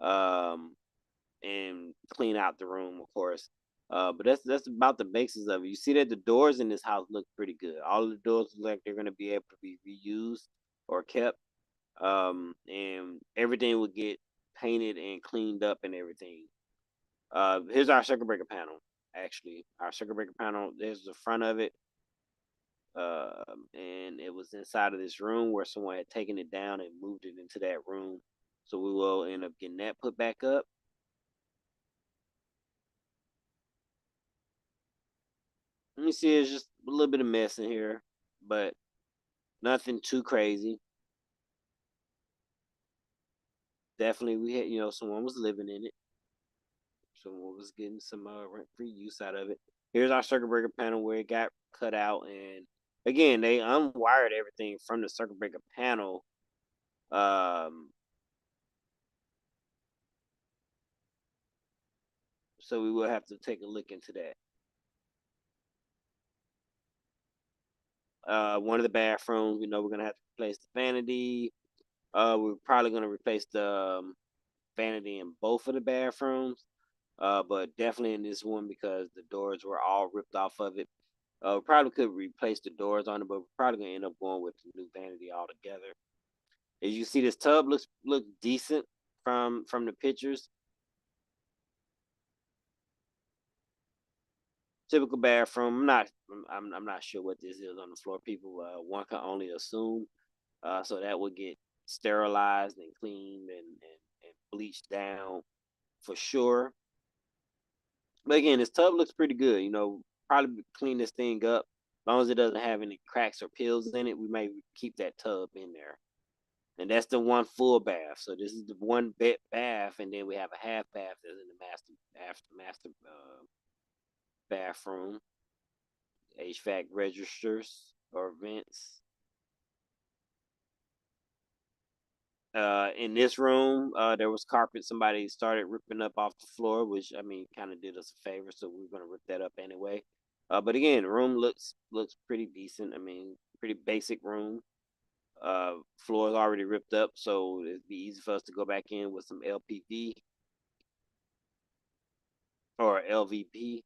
and clean out the room, of course. But that's about the basics of it. You see that the doors in this house look pretty good. All of the doors look like they're going to be able to be reused or kept. And everything will get painted and cleaned up and everything. Here's our circuit breaker panel. Actually, our circuit breaker panel, there's the front of it. And it was inside of this room where someone had taken it down and moved it into that room. So we will end up getting that put back up. Let me see, it's just a little bit of mess in here, but nothing too crazy. Definitely, we had, someone was living in it. Someone was getting some rent-free use out of it. Here's our circuit breaker panel where it got cut out, and again, they unwired everything from the circuit breaker panel. So we will have to take a look into that. One of the bathrooms, we're gonna have to replace the vanity. We're probably gonna replace the vanity in both of the bathrooms. But definitely in this one, because the doors were all ripped off of it. We probably could replace the doors on it, but we're probably gonna end up going with the new vanity altogether. As you see, this tub look decent from the pictures. Typical bathroom. I'm not sure what this is on the floor. People, one can only assume. So that would get sterilized and cleaned and bleached down for sure. But again, this tub looks pretty good. Probably clean this thing up. As long as it doesn't have any cracks or peels in it, we may keep that tub in there. And that's the one full bath. So this is the one bath, and then we have a half bath that's in the master bathroom. HVAC registers or vents. In this room, there was carpet somebody started ripping up off the floor, which, I mean, kind of did us a favor, so we're gonna rip that up anyway. But again, the room looks pretty decent. I mean, pretty basic room. Floor is already ripped up, so it'd be easy for us to go back in with some LPV or LVP.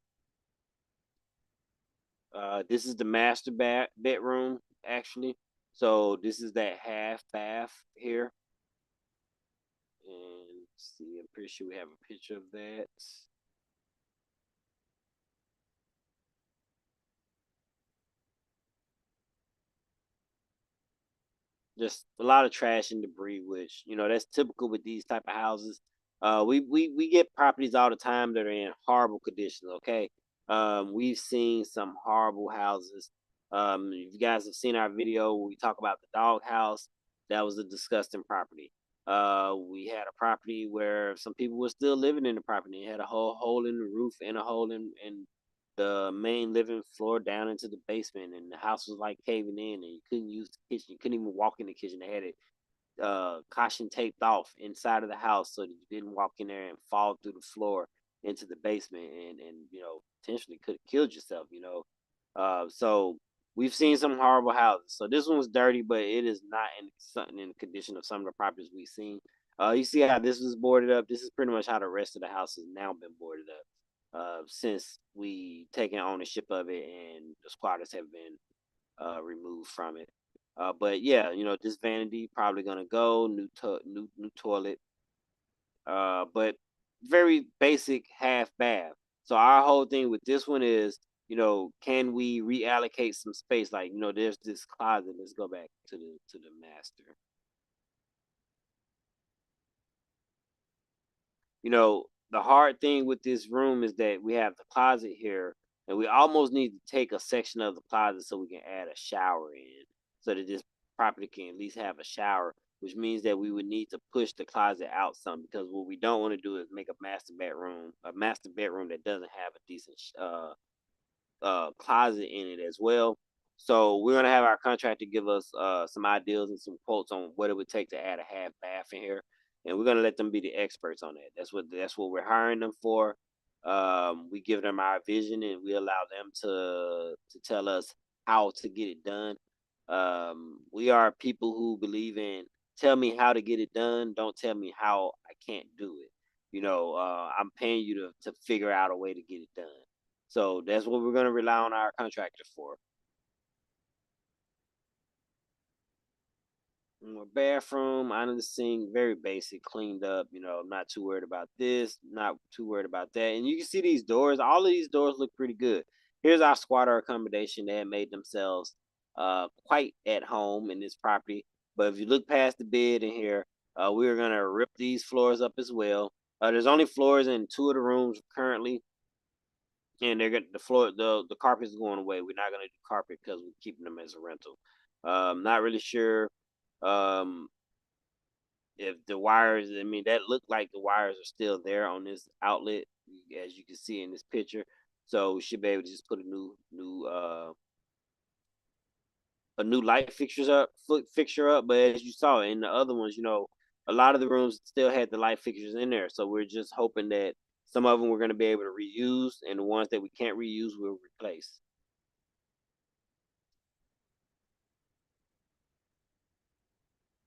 This is the master bedroom actually. So this is that half bath here. And let's see, I'm pretty sure we have a picture of that. Just a lot of trash and debris, which that's typical with these type of houses. We get properties all the time that are in horrible conditions. Okay, we've seen some horrible houses. If you guys have seen our video where we talk about the dog house, that was a disgusting property. We had a property where some people were still living in the property. It had a whole hole in the roof and a hole in the main living floor down into the basement, and the house was like caving in, and you couldn't use the kitchen. You couldn't even walk in the kitchen. They had it caution taped off inside of the house so that you didn't walk in there and fall through the floor into the basement, and potentially could have killed yourself. So we've seen some horrible houses. So this one was dirty, but it is not in the condition of some of the properties we've seen. You see how this was boarded up. This is pretty much how the rest of the house has now been boarded up since we taken ownership of it and the squatters have been removed from it. But yeah, this vanity probably gonna go new toilet. But very basic half bath. So our whole thing with this one is, can we reallocate some space? Like, there's this closet. Let's go back to the master. The hard thing with this room is that we have the closet here, and we almost need to take a section of the closet so we can add a shower in, so that this property can at least have a shower, which means that we would need to push the closet out some, because what we don't want to do is make a master bedroom that doesn't have a decent closet in it as well. So we're gonna have our contractor give us some ideas and some quotes on what it would take to add a half bath in here, and we're gonna let them be the experts on that. That's what we're hiring them for. We give them our vision, and we allow them to tell us how to get it done. We are people who believe in tell me how to get it done, don't tell me how I can't do it. I'm paying you to figure out a way to get it done. So that's what we're going to rely on our contractor for. Bathroom, under the sink, very basic, cleaned up. I'm not too worried about this, not too worried about that. And you can see these doors. All of these doors look pretty good. Here's our squatter accommodation. They have made themselves quite at home in this property. But if you look past the bed in here, we're gonna rip these floors up as well. There's only floors in two of the rooms currently, and they're gonna the carpet is going away. We're not gonna do carpet because we're keeping them as a rental. Not really sure um if the wires. I mean, that looked like the wires are still there on this outlet, as you can see in this picture. So we should be able to just put a new light fixture up. But as you saw in the other ones, a lot of the rooms still had the light fixtures in there. So we're just hoping that some of them we're going to be able to reuse, and the ones that we can't reuse, we'll replace.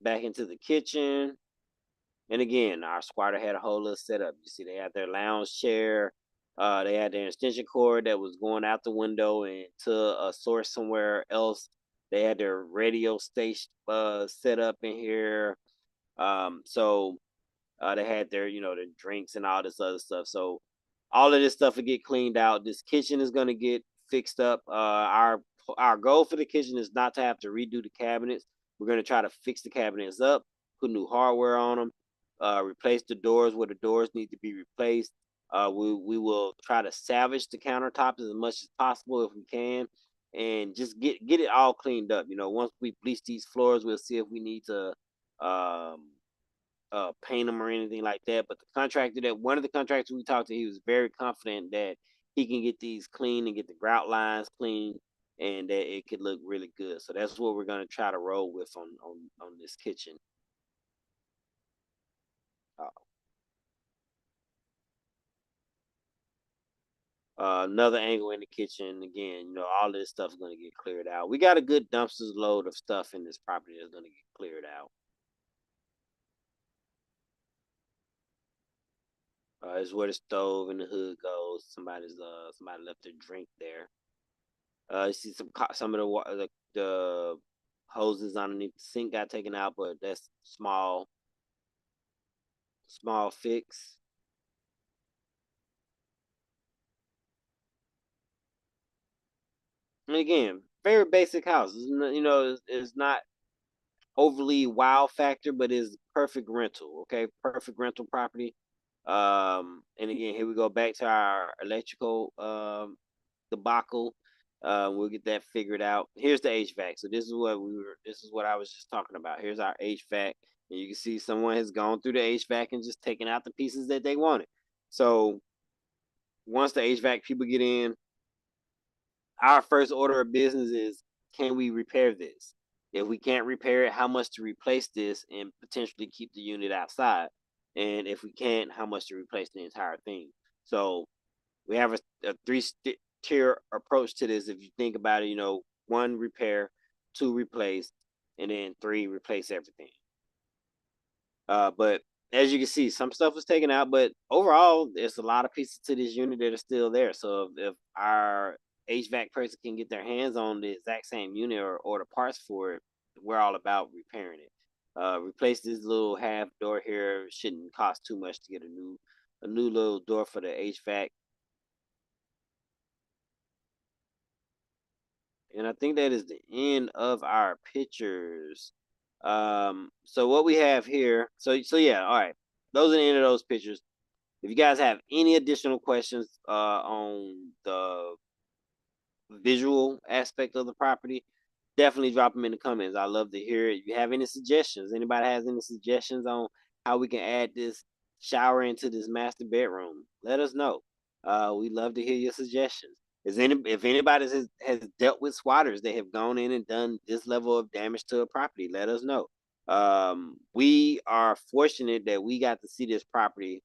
Back into the kitchen. And again, our squatter had a whole little setup. You see, they had their lounge chair. They had their extension cord that was going out the window and to a source somewhere else. They had their radio station set up in here. So they had their drinks and all this other stuff. So all of this stuff will get cleaned out. This kitchen is gonna get fixed up. Our goal for the kitchen is not to have to redo the cabinets. We're gonna try to fix the cabinets up, put new hardware on them, replace the doors where the doors need to be replaced. We will try to salvage the countertops as much as possible if we can, and just get it all cleaned up. Once we bleach these floors, we'll see if we need to um, paint them or anything like that. But one of the contractors we talked to, he was very confident that he can get these clean and get the grout lines clean, and that it could look really good. So that's what we're gonna try to roll with on this kitchen. Uh, Another angle in the kitchen. Again, all this stuff is going to get cleared out. We got a good dumpsters load of stuff in this property that's going to get cleared out. Is where the stove and the hood goes. Somebody left their drink there. You see some of the hoses underneath the sink got taken out, but that's small fix. And again, very basic house. It's not overly wow factor, but is perfect rental. Okay, perfect rental property. And again, here we go back to our electrical debacle. We'll get that figured out. Here's the HVAC. So this is what I was just talking about. Here's our HVAC. And you can see someone has gone through the HVAC and just taken out the pieces that they wanted. So once the HVAC people get in, our first order of business is, can we repair this? If we can't repair it, how much to replace this and potentially keep the unit outside? And if we can't, how much to replace the entire thing? So we have a three-tier approach to this. If you think about it, one, repair, two, replace, and then three, replace everything. But as you can see, some stuff was taken out, but overall, there's a lot of pieces to this unit that are still there. So if our HVAC person can get their hands on the exact same unit or the parts for it, we're all about repairing it. Replace this little half door here. Shouldn't cost too much to get a new little door for the HVAC. And I think that is the end of our pictures. So what we have here, so yeah, all right. Those are the end of those pictures. If you guys have any additional questions on the visual aspect of the property, definitely drop them in the comments. I love to hear it. If you have any suggestions, anybody has any suggestions on how we can add this shower into this master bedroom, let us know. We love to hear your suggestions. If anybody has dealt with squatters that have gone in and done this level of damage to a property, let us know. We are fortunate that we got to see this property.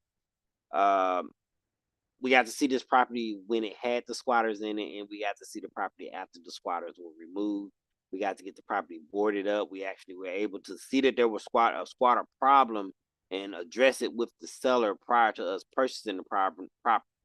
We got to see this property when it had the squatters in it, and we got to see the property after the squatters were removed. We got to get the property boarded up. We actually were able to see that there was a squatter problem and address it with the seller prior to us purchasing the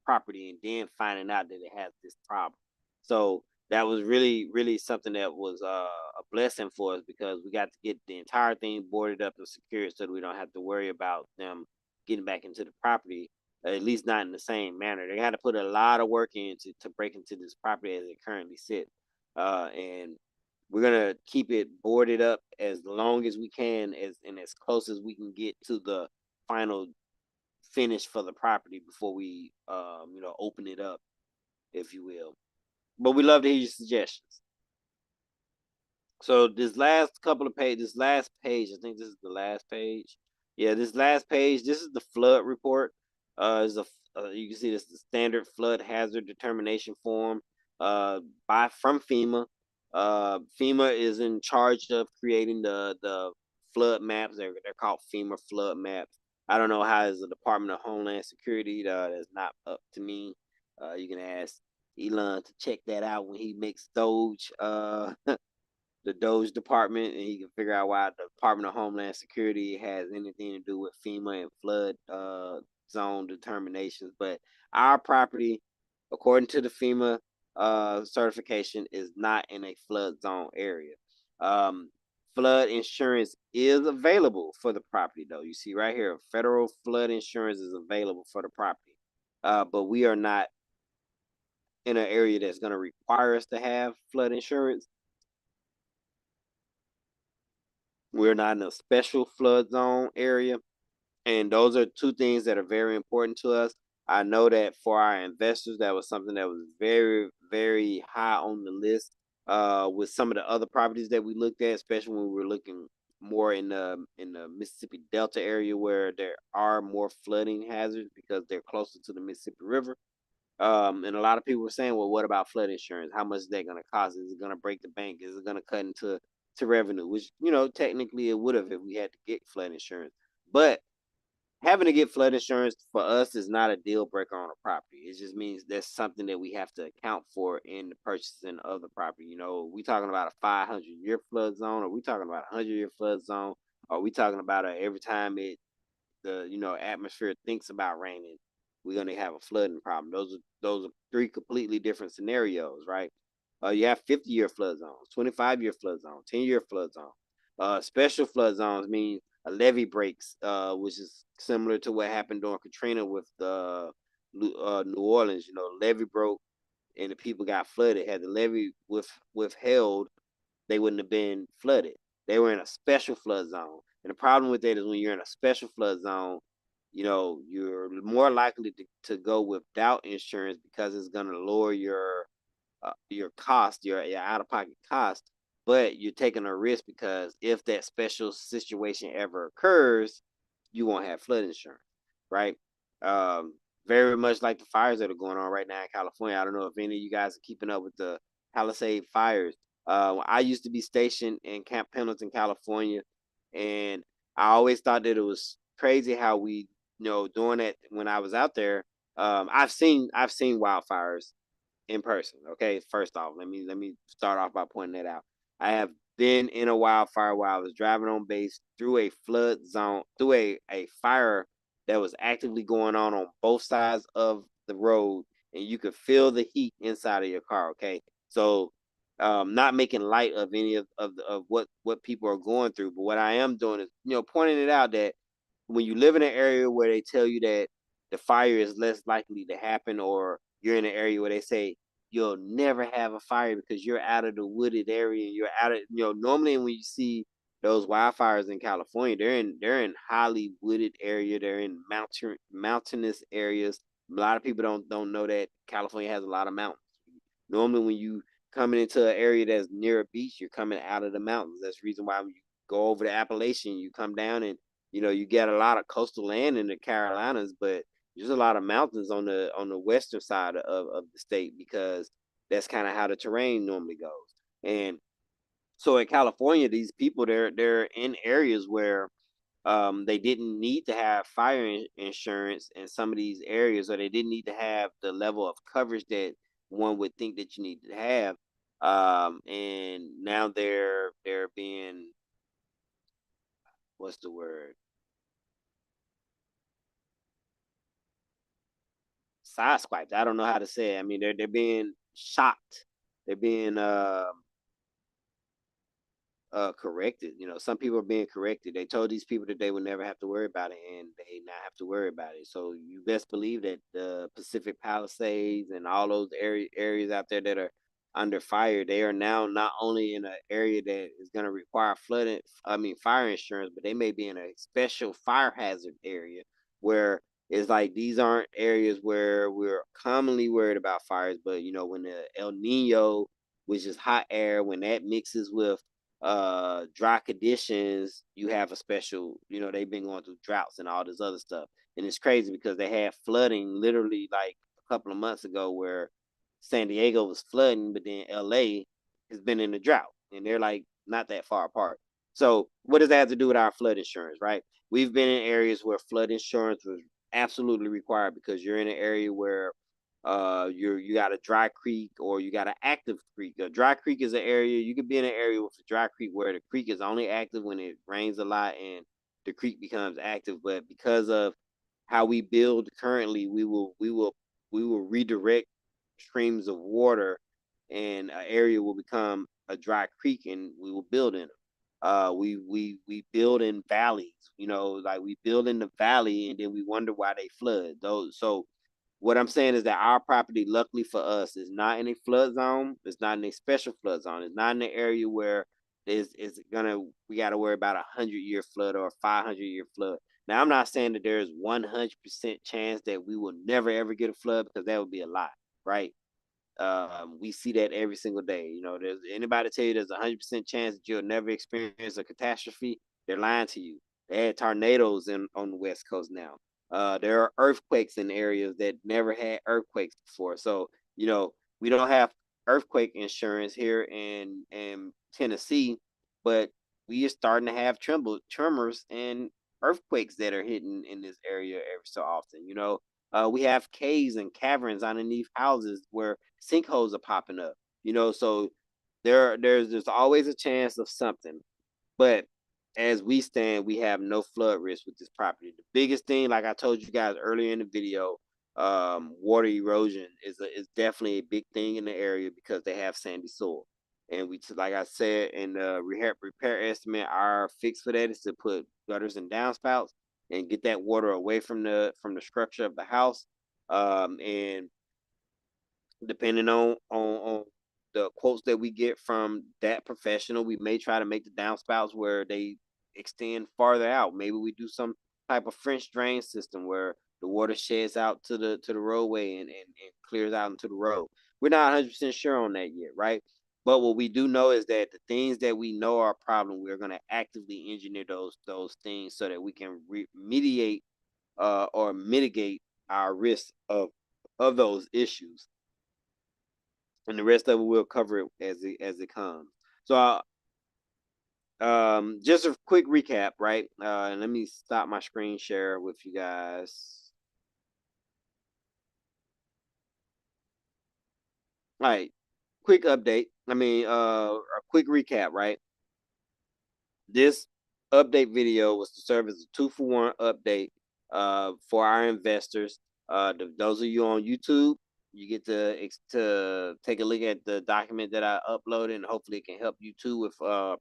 property and then finding out that it has this problem. So that was really, really something that was a blessing for us, because we got to get the entire thing boarded up and secured so that we don't have to worry about them getting back into the property, at least not in the same manner. They had to put a lot of work in to break into this property as it currently sits. And we're gonna keep it boarded up as long as we can, and as close as we can get to the final finish for the property before we open it up, if you will. But we love to hear your suggestions. So this last page, I think this is the last page. Yeah, this last page, this is the flood report. Is a You can see this the standard flood hazard determination form from FEMA. FEMA is in charge of creating the flood maps. They're called FEMA flood maps. I don't know how is the Department of Homeland Security. That's not up to me. You can ask Elon to check that out when he makes Doge. The Doge department, and he can figure out why the Department of Homeland Security has anything to do with FEMA and flood zone determinations. But our property, according to the FEMA certification, is not in a flood zone area. Flood insurance is available for the property, though. You see right here, federal flood insurance is available for the property. But we are not in an area that's going to require us to have flood insurance. We're not in a special flood zone area. And those are two things that are very important to us. I know that for our investors, that was something that was very, very high on the list with some of the other properties that we looked at, especially when we were looking more in the Mississippi Delta area, where there are more flooding hazards because they're closer to the Mississippi River. And a lot of people were saying, well, what about flood insurance? How much is that going to cost? Is it going to break the bank? Is it going to cut into revenue? Which, technically it would have if we had to get flood insurance. But having to get flood insurance for us is not a deal breaker on a property. It just means that's something that we have to account for in the purchasing of the property. You know, we talking about a 500-year flood zone, or we talking about a 100-year flood zone, or we talking about every time the atmosphere thinks about raining, we're gonna have a flooding problem. Those are three completely different scenarios, right? You have 50-year flood zones, 25-year flood zone, 10-year flood zone. Special flood zones mean a levee breaks, which is similar to what happened during Katrina with the New Orleans. You know, levee broke and the people got flooded. Had the levee withheld, they wouldn't have been flooded. They were in a special flood zone. And the problem with that is when you're in a special flood zone, you're more likely to go without insurance because it's going to lower your cost, your out of pocket cost. But you're taking a risk because if that special situation ever occurs, you won't have flood insurance, right? Um, Very much like the fires that are going on right now in California. I don't know if any of you guys are keeping up with the Palisade fires. I used to be stationed in Camp Pendleton, California, and I always thought that it was crazy how we, doing that when I was out there. I've seen wildfires in person. Okay, first off, let me start off by pointing that out. I have been in a wildfire while I was driving on base through a flood zone, through a fire that was actively going on both sides of the road, and you could feel the heat inside of your car. Okay, so not making light of any of what people are going through, but what I am doing is pointing it out that when you live in an area where they tell you that the fire is less likely to happen, or you're in an area where they say you'll never have a fire because you're out of the wooded area and you're out of normally when you see those wildfires in California, they're in highly wooded area, they're in mountainous areas. A lot of people don't know that California has a lot of mountains. Normally when you coming into an area that's near a beach, you're coming out of the mountains. That's the reason why when you go over the Appalachian, you come down and you get a lot of coastal land in the Carolinas, but there's a lot of mountains on the western side of the state because that's kind of how the terrain normally goes. And so in California, these people they're in areas where they didn't need to have fire insurance in some of these areas, or they didn't need to have the level of coverage that one would think that you need to have. And now they're being, what's the word, sideswiped. I don't know how to say it. I mean, they're being shocked. They're being corrected. Some people are being corrected. They told these people that they would never have to worry about it, and they not have to worry about it. So you best believe that the Pacific Palisades and all those areas out there that are under fire, they are now not only in an area that is going to require fire insurance, but they may be in a special fire hazard area where it's like these aren't areas where we're commonly worried about fires, but when the El Nino, which is hot air, when that mixes with dry conditions, you have a special, they've been going through droughts and all this other stuff. And it's crazy because they had flooding literally like a couple of months ago where San Diego was flooding, but then LA has been in a drought and they're like not that far apart. So what does that have to do with our flood insurance, right? We've been in areas where flood insurance was absolutely required because you're in an area where you got a dry creek or you got an active creek. A dry creek is an area you could be in an area with a dry creek where the creek is only active when it rains a lot and the creek becomes active. But because of how we build currently, we will redirect streams of water, and an area will become a dry creek, and we will build in them. We build in valleys, like we build in the valley, and then we wonder why they flood. Those so what I'm saying is that our property, luckily for us, is not in a flood zone. It's not in a special flood zone. It's not in the area where we got to worry about 100-year flood or a 500-year flood. Now, I'm not saying that there's 100% chance that we will never ever get a flood because that would be a lie, right? We see that every single day. There's anybody tell you there's 100% chance that you'll never experience a catastrophe, they're lying to you. They had tornadoes on the West Coast now. There are earthquakes in areas that never had earthquakes before. So, we don't have earthquake insurance here in Tennessee, but we are starting to have tremors in earthquakes that are hitting in this area every so often. We have caves and caverns underneath houses where sinkholes are popping up. So there's always a chance of something. But as we stand, we have no flood risk with this property. The biggest thing, like I told you guys earlier in the video, water erosion is definitely a big thing in the area because they have sandy soil. And like I said in the repair estimate, our fix for that is to put gutters and downspouts and get that water away from the structure of the house. And depending on the quotes that we get from that professional, we may try to make the downspouts where they extend farther out. Maybe we do some type of French drain system where the water sheds out to the roadway and clears out into the road. We're not 100% sure on that yet, right? But what we do know is that the things that we know are a problem, we're going to actively engineer those things so that we can remediate or mitigate our risk of those issues, and the rest of it we'll cover it as it comes. So, just a quick recap, right? And let me stop my screen share with you guys. All right, quick update. A quick recap, right? This update video was to serve as a 2-for-1 update for our investors. Those of you on YouTube, you get to take a look at the document that I uploaded, and hopefully it can help you too with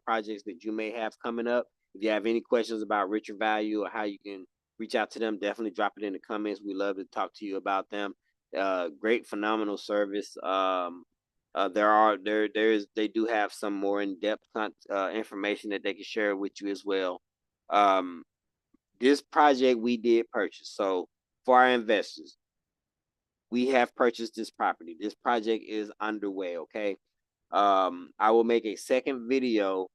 projects that you may have coming up. If you have any questions about Richard Value or how you can reach out to them, definitely drop it in the comments. We love to talk to you about them. Great, phenomenal service. They do have some more in-depth information that they can share with you as well. Um, this project we did purchase. So for our investors, we have purchased this property. This project is underway. Okay. I will make a second video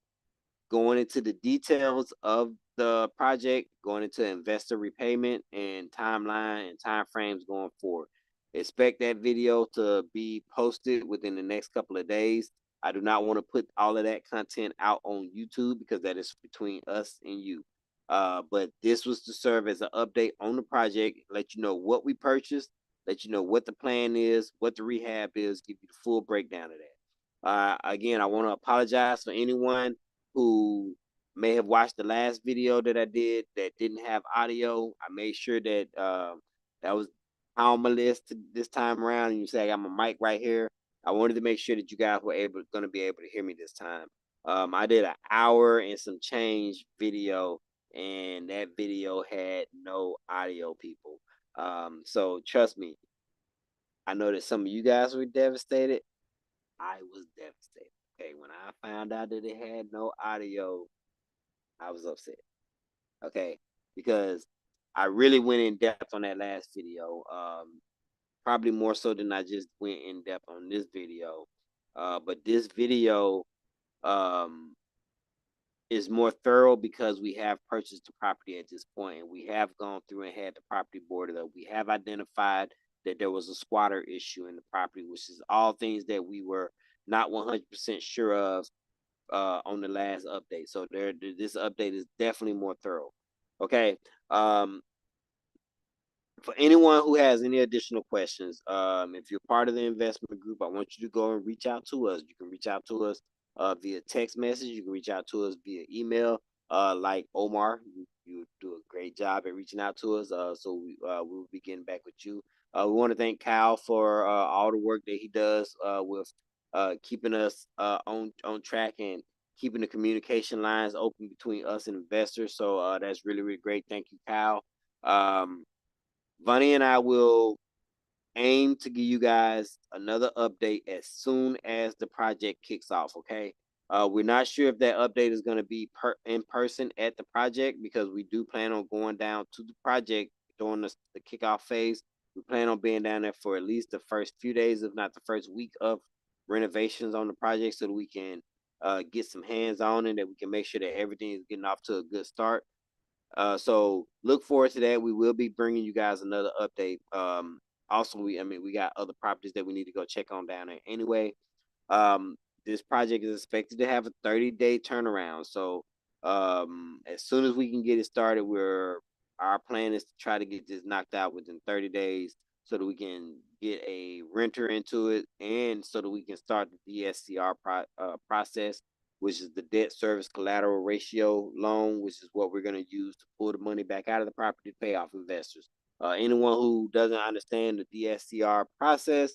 going into the details of the project, going into investor repayment and timeline and timeframes going forward. Expect that video to be posted within the next couple of days. I do not want to put all of that content out on YouTube because that is between us and you. But this was to serve as an update on the project, let you know what we purchased, let you know what the plan is, what the rehab is, give you the full breakdown of that. Again, I want to apologize for anyone who may have watched the last video that I did that didn't have audio. I made sure that that was on my list this time around. And you say I got my mic right here. I wanted to make sure that you guys were going to be able to hear me this time. I did an hour and some change video, and that video had no audio, people. So trust me, I know that some of you guys were devastated. I was devastated. Okay, when I found out that it had no audio, I was upset. Okay, because I really went in depth on that last video. Probably more so than I just went in depth on this video. But this video um is more thorough because we have purchased the property at this point, and we have gone through and had the property boarded up. We have identified that there was a squatter issue in the property, which is all things that we were not 100% sure of on the last update. So this update is definitely more thorough. Okay. For anyone who has any additional questions, if you're part of the investment group, I want you to go and reach out to us. You can reach out to us via text message. You can reach out to us via email. Like Omar, you do a great job at reaching out to us. So we'll be getting back with you. We want to thank Kyle for all the work that he does with keeping us on track and keeping the communication lines open between us and investors. So that's really, really great. Thank you, Kyle. Vonnie and I will aim to give you guys another update as soon as the project kicks off. Okay. We're not sure if that update is going to be in person at the project because we do plan on going down to the project during the kickoff phase. We plan on being down there for at least the first few days, if not the first week of renovations on the project, so that we can get some hands on and that we can make sure that everything is getting off to a good start. So look forward to that. We will be bringing you guys another update. Also, we got other properties that we need to go check on down there anyway. This project is expected to have a 30-day turnaround. So As soon as we can get it started, our plan is to try to get this knocked out within 30 days so that we can get a renter into it and so that we can start the DSCR process, which is the debt service collateral ratio loan, which is what we're going to use to pull the money back out of the property to pay off investors. Anyone who doesn't understand the DSCR process,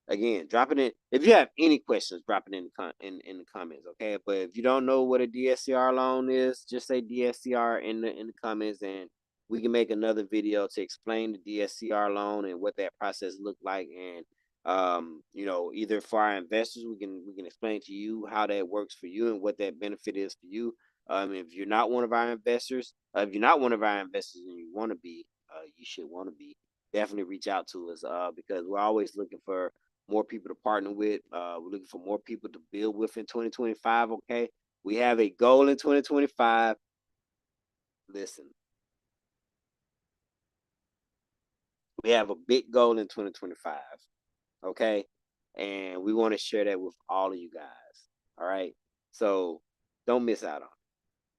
again, drop it in. If you have any questions, drop it in the comments, okay? But if you don't know what a DSCR loan is, just say DSCR in the comments, and we can make another video to explain the DSCR loan and what that process looked like. And either for our investors, we can explain to you how that works for you and what that benefit is for you. If you're not one of our investors, and you want to be, you should want to be. Definitely reach out to us because we're always looking for more people to partner with. We're looking for more people to build with in 2025. Okay. We have a goal in 2025. Listen, we have a big goal in 2025. Okay. And we want to share that with all of you guys. All right. So don't miss out on it.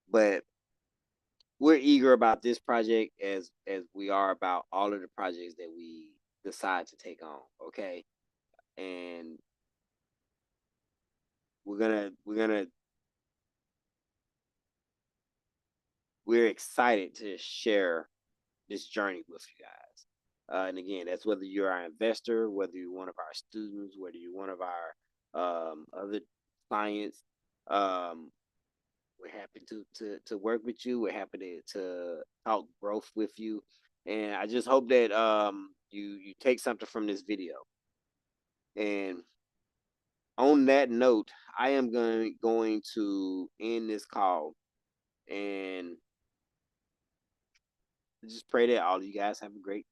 But we're eager about this project as we are about all of the projects that we decide to take on. Okay. And we're excited to share this journey with you guys. And again, that's whether you're our investor, whether you're one of our students, whether you're one of our other clients. We're happy to work with you. We're happy to talk growth with you, and I just hope that you take something from this video. And on that note, I am going to end this call and just pray that all of you guys have a great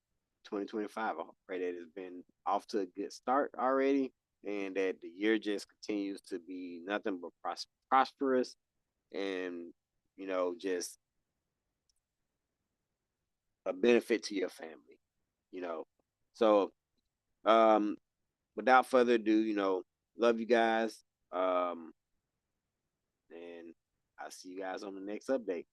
2025. I pray that it's been off to a good start already and that the year just continues to be nothing but prosperous and, just a benefit to your family, you know. So, um, without further ado, love you guys. And I'll see you guys on the next update.